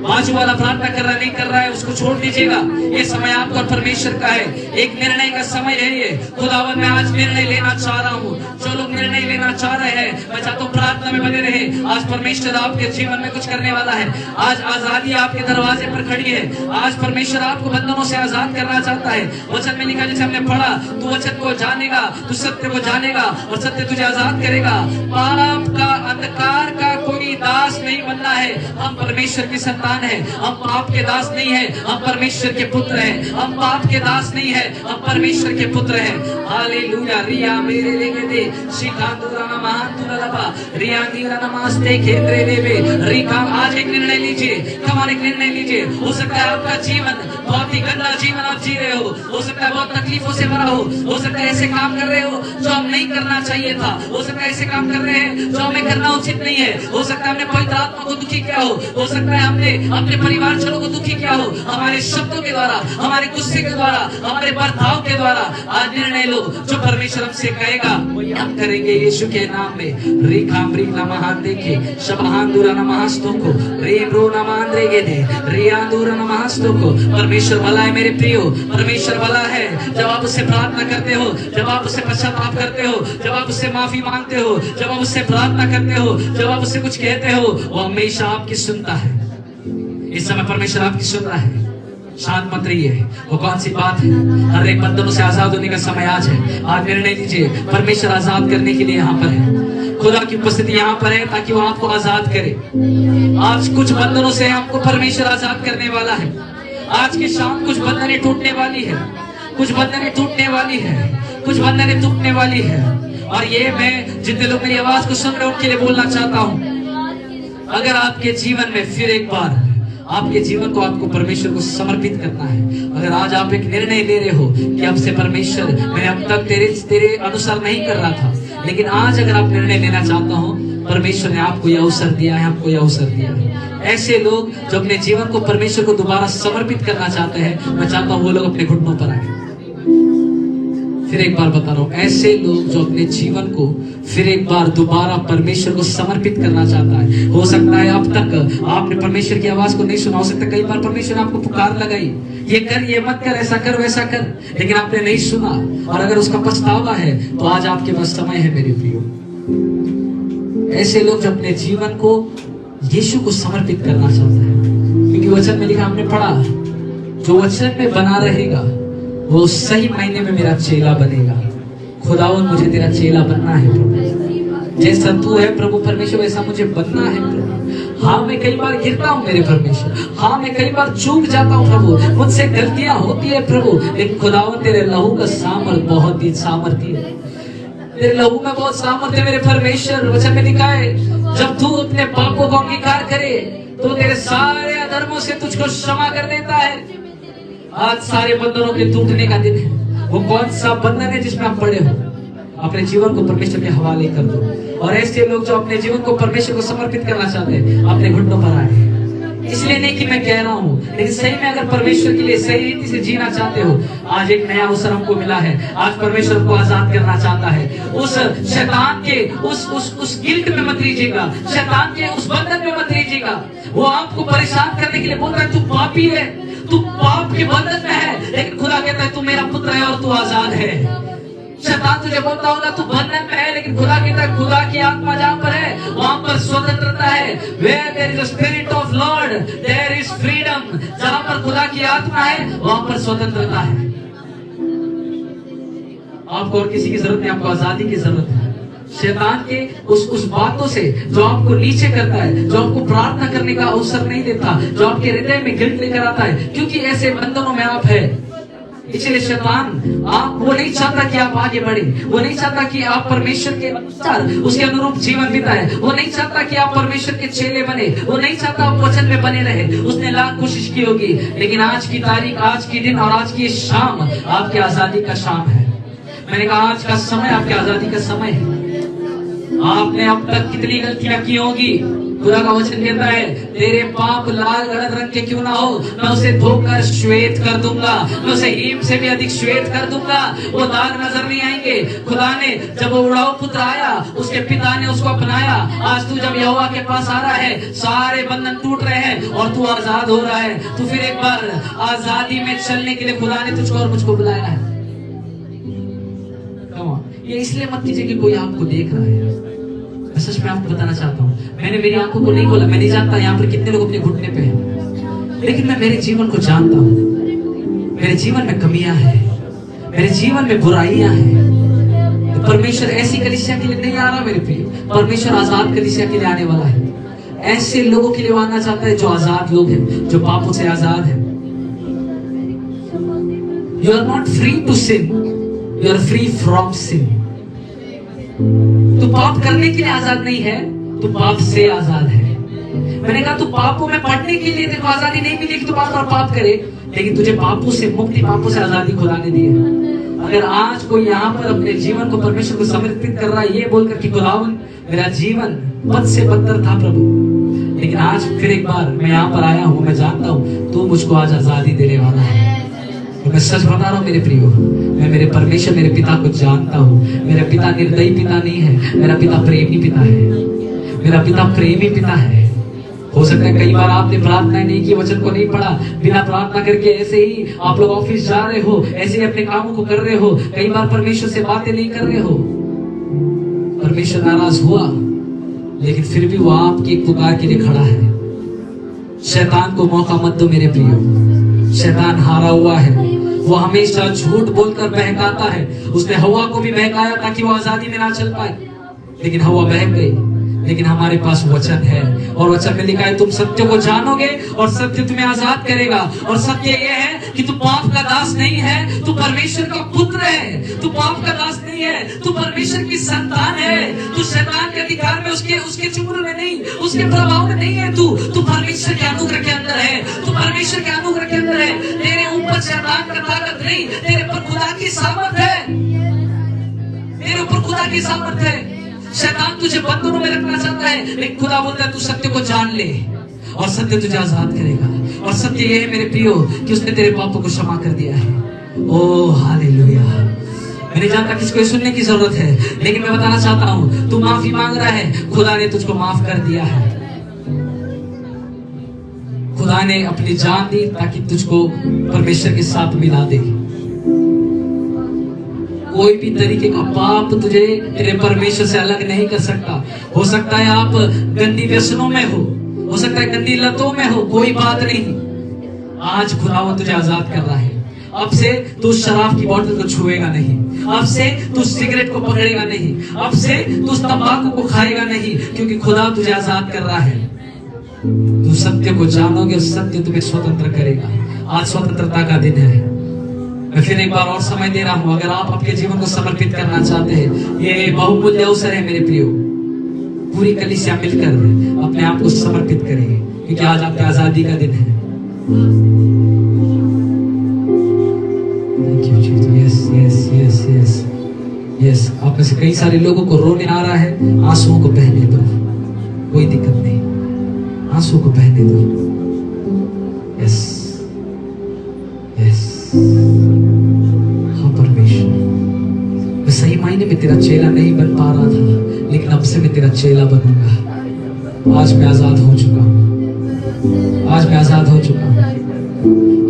बाजू वाला प्रार्थना कर रहा नहीं कर रहा है उसको छोड़ दीजिएगा। ये समय आपका और परमेश्वर का है, एक निर्णय का समय है। ये खुदावन मैं आज निर्णय लेना चाह रहा हूँ। जो लोग निर्णय लेना चाह रहे हैं, मैं चाहता हूँ प्रार्थना में बने रहे। आज परमेश्वर आपके जीवन में कुछ करने वाला है। आज आजादी आपके दरवाजे पर खड़ी है। आज परमेश्वर आपको बंधनों से आजाद करना चाहता है। वचन में लिखा, जैसे हमने पढ़ा, तू वचन को जानेगा, तू सत्य को जानेगा और सत्य तुझे आजाद करेगा। पाप का, अंधकार का कोई दास नहीं बनना है। हम परमेश्वर की संतान है, हम पाप के दास नहीं है, हम परमेश्वर के पुत्र हैं। हम पाप के दास नहीं है, हम परमेश्वर के पुत्र हैं। हालेलुया। रिया मेरे लेके दे शिखांदुरा नमांतुरा लबा रियांदीरा नमस्ते खेत्रे लेबे रिका। आज एक निर्णय लीजिए, हमारे एक निर्णय लीजिए। हो सकता है आपका जीवन बहुत ही गंदा जीवन आप जी रहे हो सकता है बहुत तकलीफों से भरा हो सकता है ऐसे काम कर रहे हो जो हम नहीं करना चाहिए था, हो सकता है ऐसे काम कर रहे हैं जो हमें करना उचित नहीं है, हो सकता है हमने पवित्र आत्मा को दुखी किया हो सकता है हमने अपने परिवार जनों को दुखी किया हो, हमारे शब्दों के द्वारा, हमारे गुस्से के द्वारा, हमारे बर्ताव के द्वारा। आज निर्णय लो, जो परमेश्वर हमसे कहेगा वो हम करेंगे यीशु के नाम में। रिखाम्री नमहान देखे शबहांदुरा नमस्तु को रेब्रो नमान देगे दे रियांदुरा नमस्तु को। परमेश्वर भला है मेरे प्रियो, परमेश्वर भला है। जब आप उससे प्रार्थना करते हो, जब आप उससे पश्चाताप करते हो, जब आप उससे माफी मांगते हो, जब आप उससे प्रार्थना करते हो, जब आप उससे कुछ कहते हो, वो हमेशा आपकी सुनता है। इस समय परमेश्वर आपकी सुन रहा है। शांत मत रहिए। वो कौन सी बात है? हर एक बंधनों से आजाद होने का समय आज है। आज निर्णय लीजिए, परमेश्वर आजाद करने के लिए यहाँ पर है। खुदा की उपस्थिति यहाँ पर है ताकि वो आपको आजाद करे। आज कुछ बंधनों से आपको परमेश्वर आजाद करने वाला है। आज की शाम कुछ बंधनें टूटने वाली है, कुछ बंधनें टूटने वाली है, कुछ बंधनें टूटने वाली है। और ये मैं जितने लोग मेरी आवाज को सुन रहे हैं उनके लिए बोलना चाहता हूँ, अगर आपके जीवन में फिर एक बार आपके जीवन को आपको परमेश्वर को समर्पित करना है, अगर आज आप एक निर्णय ले रहे हो कि अब से परमेश्वर मैं अब तक तेरे अनुसार नहीं कर रहा था, लेकिन आज अगर आप निर्णय लेना चाहता हो, परमेश्वर ने आपको यह अवसर दिया है, आपको यह अवसर दिया है। ऐसे लोग जो अपने जीवन को परमेश्वर को दोबारा समर्पित करना चाहते हैं, मैं चाहता हूँ वो लोग अपने घुटनों पर आए। फिर एक बार बता रहा हूँ, ऐसे लोग जो अपने जीवन को फिर एक बार दोबारा परमेश्वर को समर्पित करना चाहता है। हो सकता है अब तक आपने परमेश्वर की आवाज को नहीं सुना, हो सकता है कई बार परमेश्वर ने आपको पुकार लगाई, ये कर, ये मत कर, ऐसा कर, वैसा कर, लेकिन आपने नहीं सुना। और अगर उसका पछतावा है तो आज आपके पास समय है मेरे प्रियो। ऐसे लोग जो अपने जीवन को यीशु को समर्पित करना चाहता है, क्योंकि वचन में लिखा, हमने पढ़ा, जो वचन में बना रहेगा वो सही मायने में मेरा चेला बनेगा। खुदावन मुझे तेरा चेला बनना है प्रभु, जैसा तू है प्रभु परमेश्वर वैसा मुझे बनना है प्रभु। हाँ मैं कई बार गिरता हूँ मेरे परमेश्वर, हाँ मैं कई बार चूक जाता हूँ प्रभु, मुझसे गलतियां होती है प्रभु, लेकिन खुदावन तेरे लहू का सामर्थ बहुत ही सामर्थ्य है, तेरे लहू में बहुत सामर्थ्य है मेरे परमेश्वर। वचन में लिखा है जब तू अपने पापों को अंगीकार करे तो तेरे सारे अधर्मों से तुझको क्षमा कर देता है। आज सारे बंधनों के टूटने का दिन है। वो कौन सा बंधन है जिसमें आप पड़े हो? अपने जीवन को परमेश्वर के हवाले कर दो। और ऐसे लोग जो अपने जीवन को परमेश्वर को समर्पित करना चाहते हैं अपने घुटनों पर आए। इसलिए नहीं कि मैं कह रहा हूँ, लेकिन सही में अगर परमेश्वर के लिए सही रीति से जीना चाहते हो, आज एक नया अवसर हमको मिला है। आज परमेश्वर को आजाद करना चाहता है। उस शैतान के उस गिल्ट में मत लीजिएगा, शैतान के उस बंधन में मत लीजिएगा। वो आपको परेशान करने के लिए बोल रहा है तू पापी है, तू पाप के बंधन में है, लेकिन खुदा कहता है तू मेरा पुत्र है और तू आजाद है। शैतान तुझे बोलता होगा तू बंधन में है, लेकिन खुदा कहता है खुदा की आत्मा जहाँ पर है वहां पर स्वतंत्रता है। Where there is a spirit of Lord, there is freedom। जहाँ पर खुदा की आत्मा है वहां पर स्वतंत्रता है। आपको और किसी की जरूरत नहीं, आपको आजादी की जरूरत है। शैतान के उस बातों से जो आपको नीचे करता है, जो आपको प्रार्थना करने का अवसर नहीं देता, जो आपके हृदय में गिल्ट लेकर आता है, क्योंकि ऐसे बंधनों में आप है। इसलिए शैतान वो नहीं चाहता कि आप आगे बढ़े, वो नहीं चाहता कि आप परमेश्वर के अनुसार उसके अनुरूप जीवन बिताए, वो नहीं चाहता कि आप परमेश्वर के चेले बने, वो नहीं चाहता आप वचन में बने रहे। उसने लाख कोशिश की होगी, लेकिन आज की तारीख, आज की दिन और आज की शाम आपकी आजादी का शाम है। मैंने कहा आज का समय आपकी आजादी का समय है। आपने अब तक कितनी गलतियां की होगी, खुदा का वचन कहता है तेरे पाप लाल गलत रंग के क्यों ना हो, मैं उसे धोकर श्वेत कर दूंगा, मैं उसे हिम से भी अधिक श्वेत कर दूंगा। वो दाग नजर नहीं आएंगे। खुदा ने जब वो उड़ाऊ पुत्र आया, उसके पिता ने उसको अपनाया। आज तू जब यहोवा के पास आ रहा है, सारे बंधन टूट रहे हैं और तू आजाद हो रहा है। तू फिर एक बार आजादी में चलने के लिए खुदा ने तुझको और मुझको बुलाया है। ये इसलिए मत कीजिए कि कोई आपको देख रहा है। मैं सच में आपको बताना चाहता हूँ, मैंने मेरी आंखों को नहीं खोला, मैं नहीं जानता यहाँ पर कितने लोग अपने घुटने पे हैं, लेकिन मैं मेरे जीवन को जानता हूँ। मेरे जीवन में कमियां हैं, मेरे जीवन में बुराइयां हैं। तो परमेश्वर ऐसी कलीसिया के लिए नहीं आ रहा मेरे प्रिय, परमेश्वर आजाद कलीसिया के लिए आने वाला है। ऐसे लोगों के लिए आना चाहता है जो आजाद लोग हैं, जो पापों से आजाद हैं। You are not free to sin, you are free from sin. तू पाप करने के लिए आजाद नहीं है, तू पाप से आजाद है। मैंने कहा तू पापों में पड़ने के लिए तेरे को आजादी नहीं मिली कि तू बार बार पाप करे, लेकिन तुझे पापों से मुक्ति, पापों से आजादी खुदा ने दी है। अगर आज कोई यहाँ पर अपने जीवन को परमेश्वर को समर्पित कर रहा है ये बोलकर कि खुदावन मेरा जीवन बद से बदतर था प्रभु, लेकिन आज फिर एक बार मैं यहाँ पर आया हूँ, मैं जानता हूँ तू मुझको आज आजादी देने वाला है। मैं सच बता रहा हूँ मेरे प्रियो, मैं मेरे परमेश्वर, मेरे पिता को जानता हूँ। मेरा पिता निर्दयी पिता नहीं है, मेरा पिता प्रेमी पिता है। मेरा पिता प्रेमी पिता है। हो सकता है कई बार आपने प्रार्थना नहीं की, वचन को नहीं पढ़ा, बिना प्रार्थना करके ऐसे ही आप लोग ऑफिस जा रहे हो, ऐसे ही अपने कामों को कर रहे हो, कई बार परमेश्वर से बातें नहीं कर रहे हो। परमेश्वर नाराज हुआ, लेकिन फिर भी वो आपकी एक पुकार के लिए खड़ा है। शैतान को मौका मत दो मेरे प्रियो, शैतान हारा हुआ है। वो हमेशा झूठ बोलकर बहकाता है। उसने हवा को भी बहकाया ताकि वो आजादी में ना चल पाए, लेकिन हवा बहक गई। लेकिन हमारे पास वचन है, और वचन में लिखा है तुम सत्य को जानोगे और सत्य तुम्हें आजाद करेगा। और सत्य ये है कि तू पाप का दास नहीं है, तू परमेश्वर का पुत्र है। तू पाप का दास नहीं है, तू परमेश्वर की संतान है। तू शैतान के अधिकार में, उसके चुंगल में नहीं, उसके प्रभाव में नहीं है। तू परमेश्वर के अनुग्रह के अंदर है, तू परमेश्वर के अनुग्रह के अंदर है। तेरे ऊपर शैतान का ताकत नहीं, तेरे पर खुदा की सामर्थ है। तेरे ऊपर खुदा की सामर्थ है। शैतान तुझे बंधनों में रखना चाहता है, लेकिन खुदा बोलता है तू सत्य को जान ले और सत्य तुझे आजाद करेगा। और सत्य यह है मेरे प्रियो कि उसने तेरे पापों को क्षमा कर दिया है। Oh hallelujah. मैं नहीं जानता किसको सुनने की जरूरत है, लेकिन मैं बताना चाहता हूं तू माफी मांग रहा है, खुदा ने तुझको माफ कर दिया है। खुदा ने अपनी जान दी ताकि तुझको परमेश्वर के साथ मिला दे। कोई भी तरीके का पाप तुझे तेरे परमेश्वर से अलग नहीं कर सकता। हो सकता है आप गंदी व्यसनों में हो सकता है गंदी लतों में हो, कोई बात नहीं। आज खुदा वो तुझे आजाद कर रहा है। अब से तू शराब की बोतल को छुएगा नहीं, अब से तू सिगरेट को पकड़ेगा नहीं, अब से तू तंबाकू को खाएगा नहीं, क्योंकि खुदा तुझे आजाद कर रहा है। तू सत्य को जानोगे, सत्य तुम्हें स्वतंत्र करेगा। आज स्वतंत्रता का दिन है। मैं फिर एक बार और समय दे रहा हूं, अगर आप अपने जीवन को समर्पित करना चाहते हैं, ये बहुमूल्य अवसर है मेरे प्रियो। पूरी कलीसिया मिलकर अपने आप को समर्पित करें, क्योंकि आज आपकी आजादी का दिन है। यस, आप में से कई सारे लोगों को रोने आ रहा है, आंसुओं को बहने दो, कोई दिक्कत नहीं, आंसुओं को बहने दो। यस यस, हाँ परमेश्वर, मैं सही मायने में तेरा चेला नहीं बन पा रहा था, लेकिन अब से मैं तेरा चेला बनूंगा। आज मैं आजाद हो चुका हूँ, आज मैं आजाद हो चुका हूँ,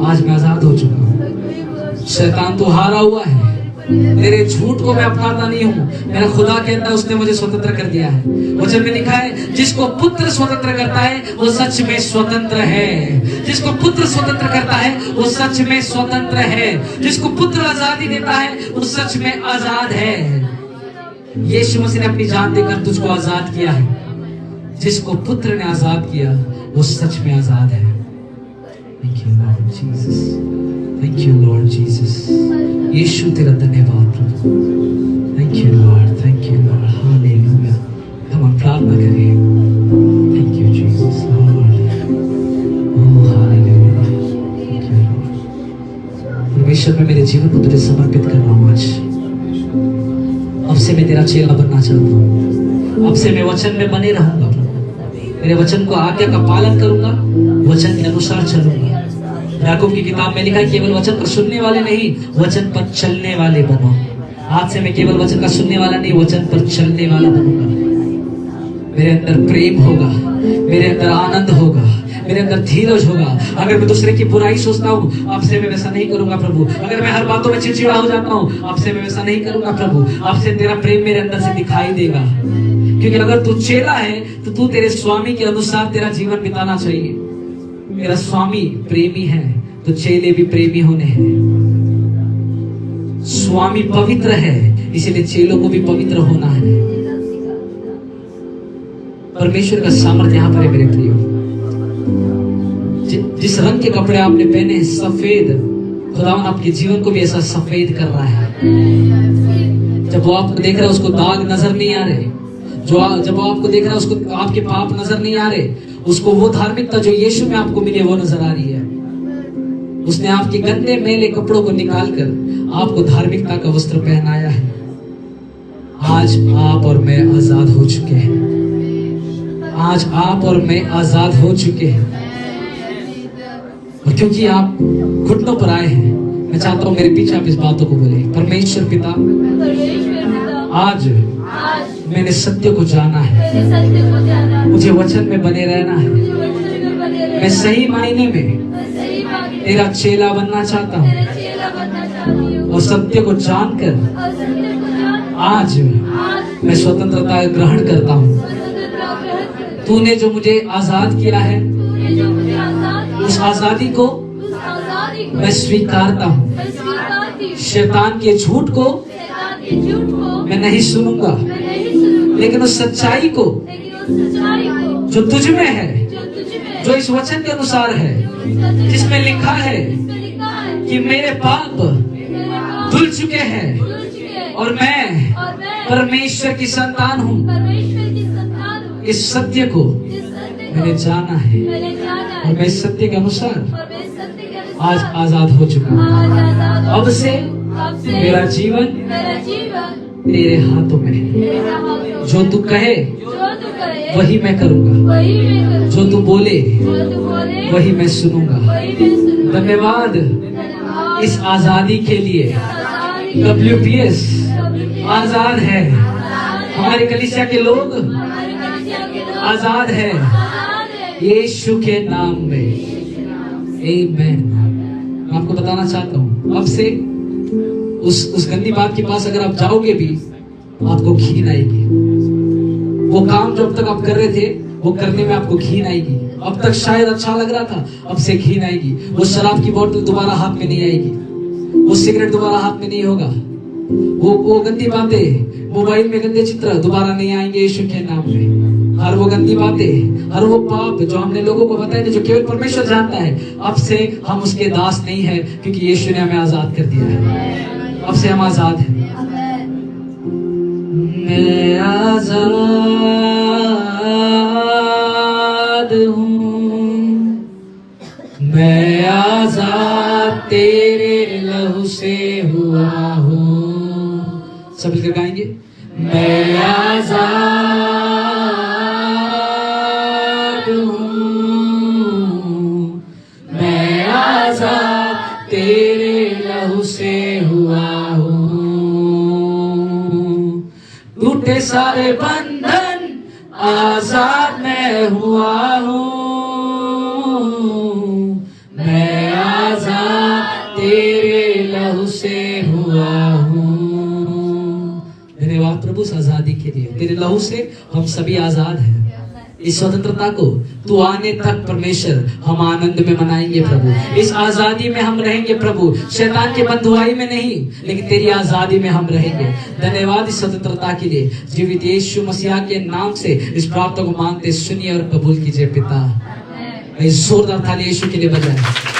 आज मैं आजाद हो चुका हूँ। शैतान तो हारा हुआ है, तेरे झूठ को मैं अपनाता नहीं हूँ। मेरा खुदा कहता है उसने मुझे स्वतंत्र कर दिया है। वचन में लिखा है, जिसको पुत्र स्वतंत्र करता है वो सच में स्वतंत्र है। जिसको पुत्र स्वतंत्र करता है वो सच में स्वतंत्र है। जिसको पुत्र आजादी देता है वो सच में आजाद है। यीशु मसीह ने अपनी जान देकर तुझको आजाद किया है। जिसको पुत्र ने आजाद किया वो सच में आजाद है। Thank you Lord Jesus, thank you Lord Jesus. यीशु तेरा धन्यवाद प्रभु। Thank you Lord, thank you Lord, hallelujah. हम प्रार्थना करें। Thank you Jesus Lord, oh hallelujah, thank you Lord. परमेश्वर, मैं मेरे जीवन को तुझे समर्पित कर रहा हूँ आज। अब से मैं तेरा चेला बनना चाहता हूँ। अब से मैं वचन में बने रहूंगा प्रभु। मेरे वचन को आज्ञा का पालन करूंगा, वचन के अनुसार चलूंगा। याकूब की किताब में लिखा है, केवल वचन पर सुनने वाले नहीं, वचन पर चलने वाले बनो। आज से मैं केवल वचन का सुनने वाला नहीं, वचन पर चलने वाला बनूंगा। मेरे अंदर प्रेम होगा, मेरे अंदर आनंद होगा, मेरे अंदर धीरज होगा। अगर मैं दूसरे की बुराई सोचता हूँ, आपसे मैं वैसा नहीं करूंगा प्रभु। अगर मैं हर बातों में चिड़चिड़ा हो जाता हूँ, आपसे मैं वैसा नहीं करूंगा प्रभु। आपसे तेरा प्रेम मेरे अंदर से दिखाई देगा, क्योंकि अगर तू चेला है तो तू तेरे स्वामी के अनुसार तेरा जीवन बिताना चाहिए। मेरा स्वामी प्रेमी है तो चेले भी प्रेमी होने हैं। स्वामी पवित्र है, इसीलिए चेलों को भी पवित्र होना है। परमेश्वर का सामर्थ्य यहाँ पर है मेरे प्रियो। जिस रंग के कपड़े आपने पहने हैं, सफेद, खुदावन आपके जीवन को भी ऐसा सफेद कर रहा है। जब वो आपको देख रहा है उसको दाग नजर नहीं आ रहे। जब वो आपको देख रहा है उसको आपके पाप नजर नहीं आ रहे। उसको वो धार्मिकता जो यीशु में आपको मिली वो नजर आ रही है। उसने आपके गंदे मैले कपड़ों को निकालकर आपको धार्मिकता का वस्त्र पहनाया है। आज आप और मैं आजाद हो चुके हैं। आज आप और मैं आजाद हो चुके हैं। और क्योंकि आप घुटनों पर आए हैं, मैं चाहता हूं मेरे पीछे आप इस बातों को बोले। परमेश्वर पिता, आज मैंने सत्य को जाना है, मुझे वचन में बने रहना है। मैं सही मायने में तेरा चेला बनना चाहता हूँ और सत्य को जानकर आज मैं स्वतंत्रता ग्रहण करता हूँ। तूने जो मुझे आजाद किया है, उस आजादी को मैं स्वीकारता हूँ। शैतान के झूठ को मैं नहीं सुनूंगा, लेकिन उस सच्चाई को जो तुझ में है, जो इस वचन के अनुसार है, जिसमें लिखा है कि मेरे पाप धुल चुके हैं और मैं परमेश्वर की संतान हूँ। इस सत्य को मैंने जाना है और मैं इस सत्य के अनुसार आज आजाद हो चुका हूँ। अब से मेरा जीवन तेरे हाथों में है। जो तू कहे वही मैं करूँगा, जो तू बोले वही मैं सुनूंगा। धन्यवाद इस आजादी के लिए। WPS आजाद है, हमारी कलीसिया के लोग आजाद है, यीशु के नाम में, आमीन। मैं आपको बताना चाहता हूँ, अब से उस गंदी बात के पास अगर आप जाओगे भी, आपको घिन आएगी। वो काम जो अब तक आप कर रहे थे, वो करने में आपको घिन आएगी। अब तक शायद अच्छा लग रहा था, अब से घिन आएगी। वो शराब की बोतल दोबारा हाथ में नहीं आएगी। वो सिगरेट दोबारा हाथ में नहीं होगा, वो गंदी बातें, मोबाइल में गंदे चित्र दोबारा नहीं आएंगे यीशु के नाम में। और वो गंदी बातें, और वो पाप जो हमने लोगों को बताया जो केवल परमेश्वर जानता है, अब से हम उसके दास नहीं है, क्योंकि यीशु ने हमें आजाद कर दिया है। अब से हम आजाद हैं। मैं आजाद हूँ, मैं आजाद तेरे लहू से हुआ हूँ। सब मिलकर गाएंगे। मैं आजाद हूँ, मैं आजाद तेरे लहू से हुआ हूँ। टूटे सारे बंधन आजाद मैं हुआ हूँ, मैं आजाद तेरे लहू से हुआ हूँ। धन्यवाद प्रभु इस आजादी के लिए। तेरे लहू से हम सभी आजाद हैं। इस स्वतंत्रता को तू आने तक परमेश्वर हम आनंद में मनाएंगे प्रभु। इस आजादी में हम रहेंगे प्रभु, शैतान के बंधुआई में नहीं, लेकिन तेरी आजादी में हम रहेंगे। धन्यवाद इस स्वतंत्रता के लिए। जीवित यीशु मसीह के नाम से इस प्रार्थना को मांगते सुनिए और कबूल कीजिए पिता। जोरदार ताली यीशु के लिए बजाएं।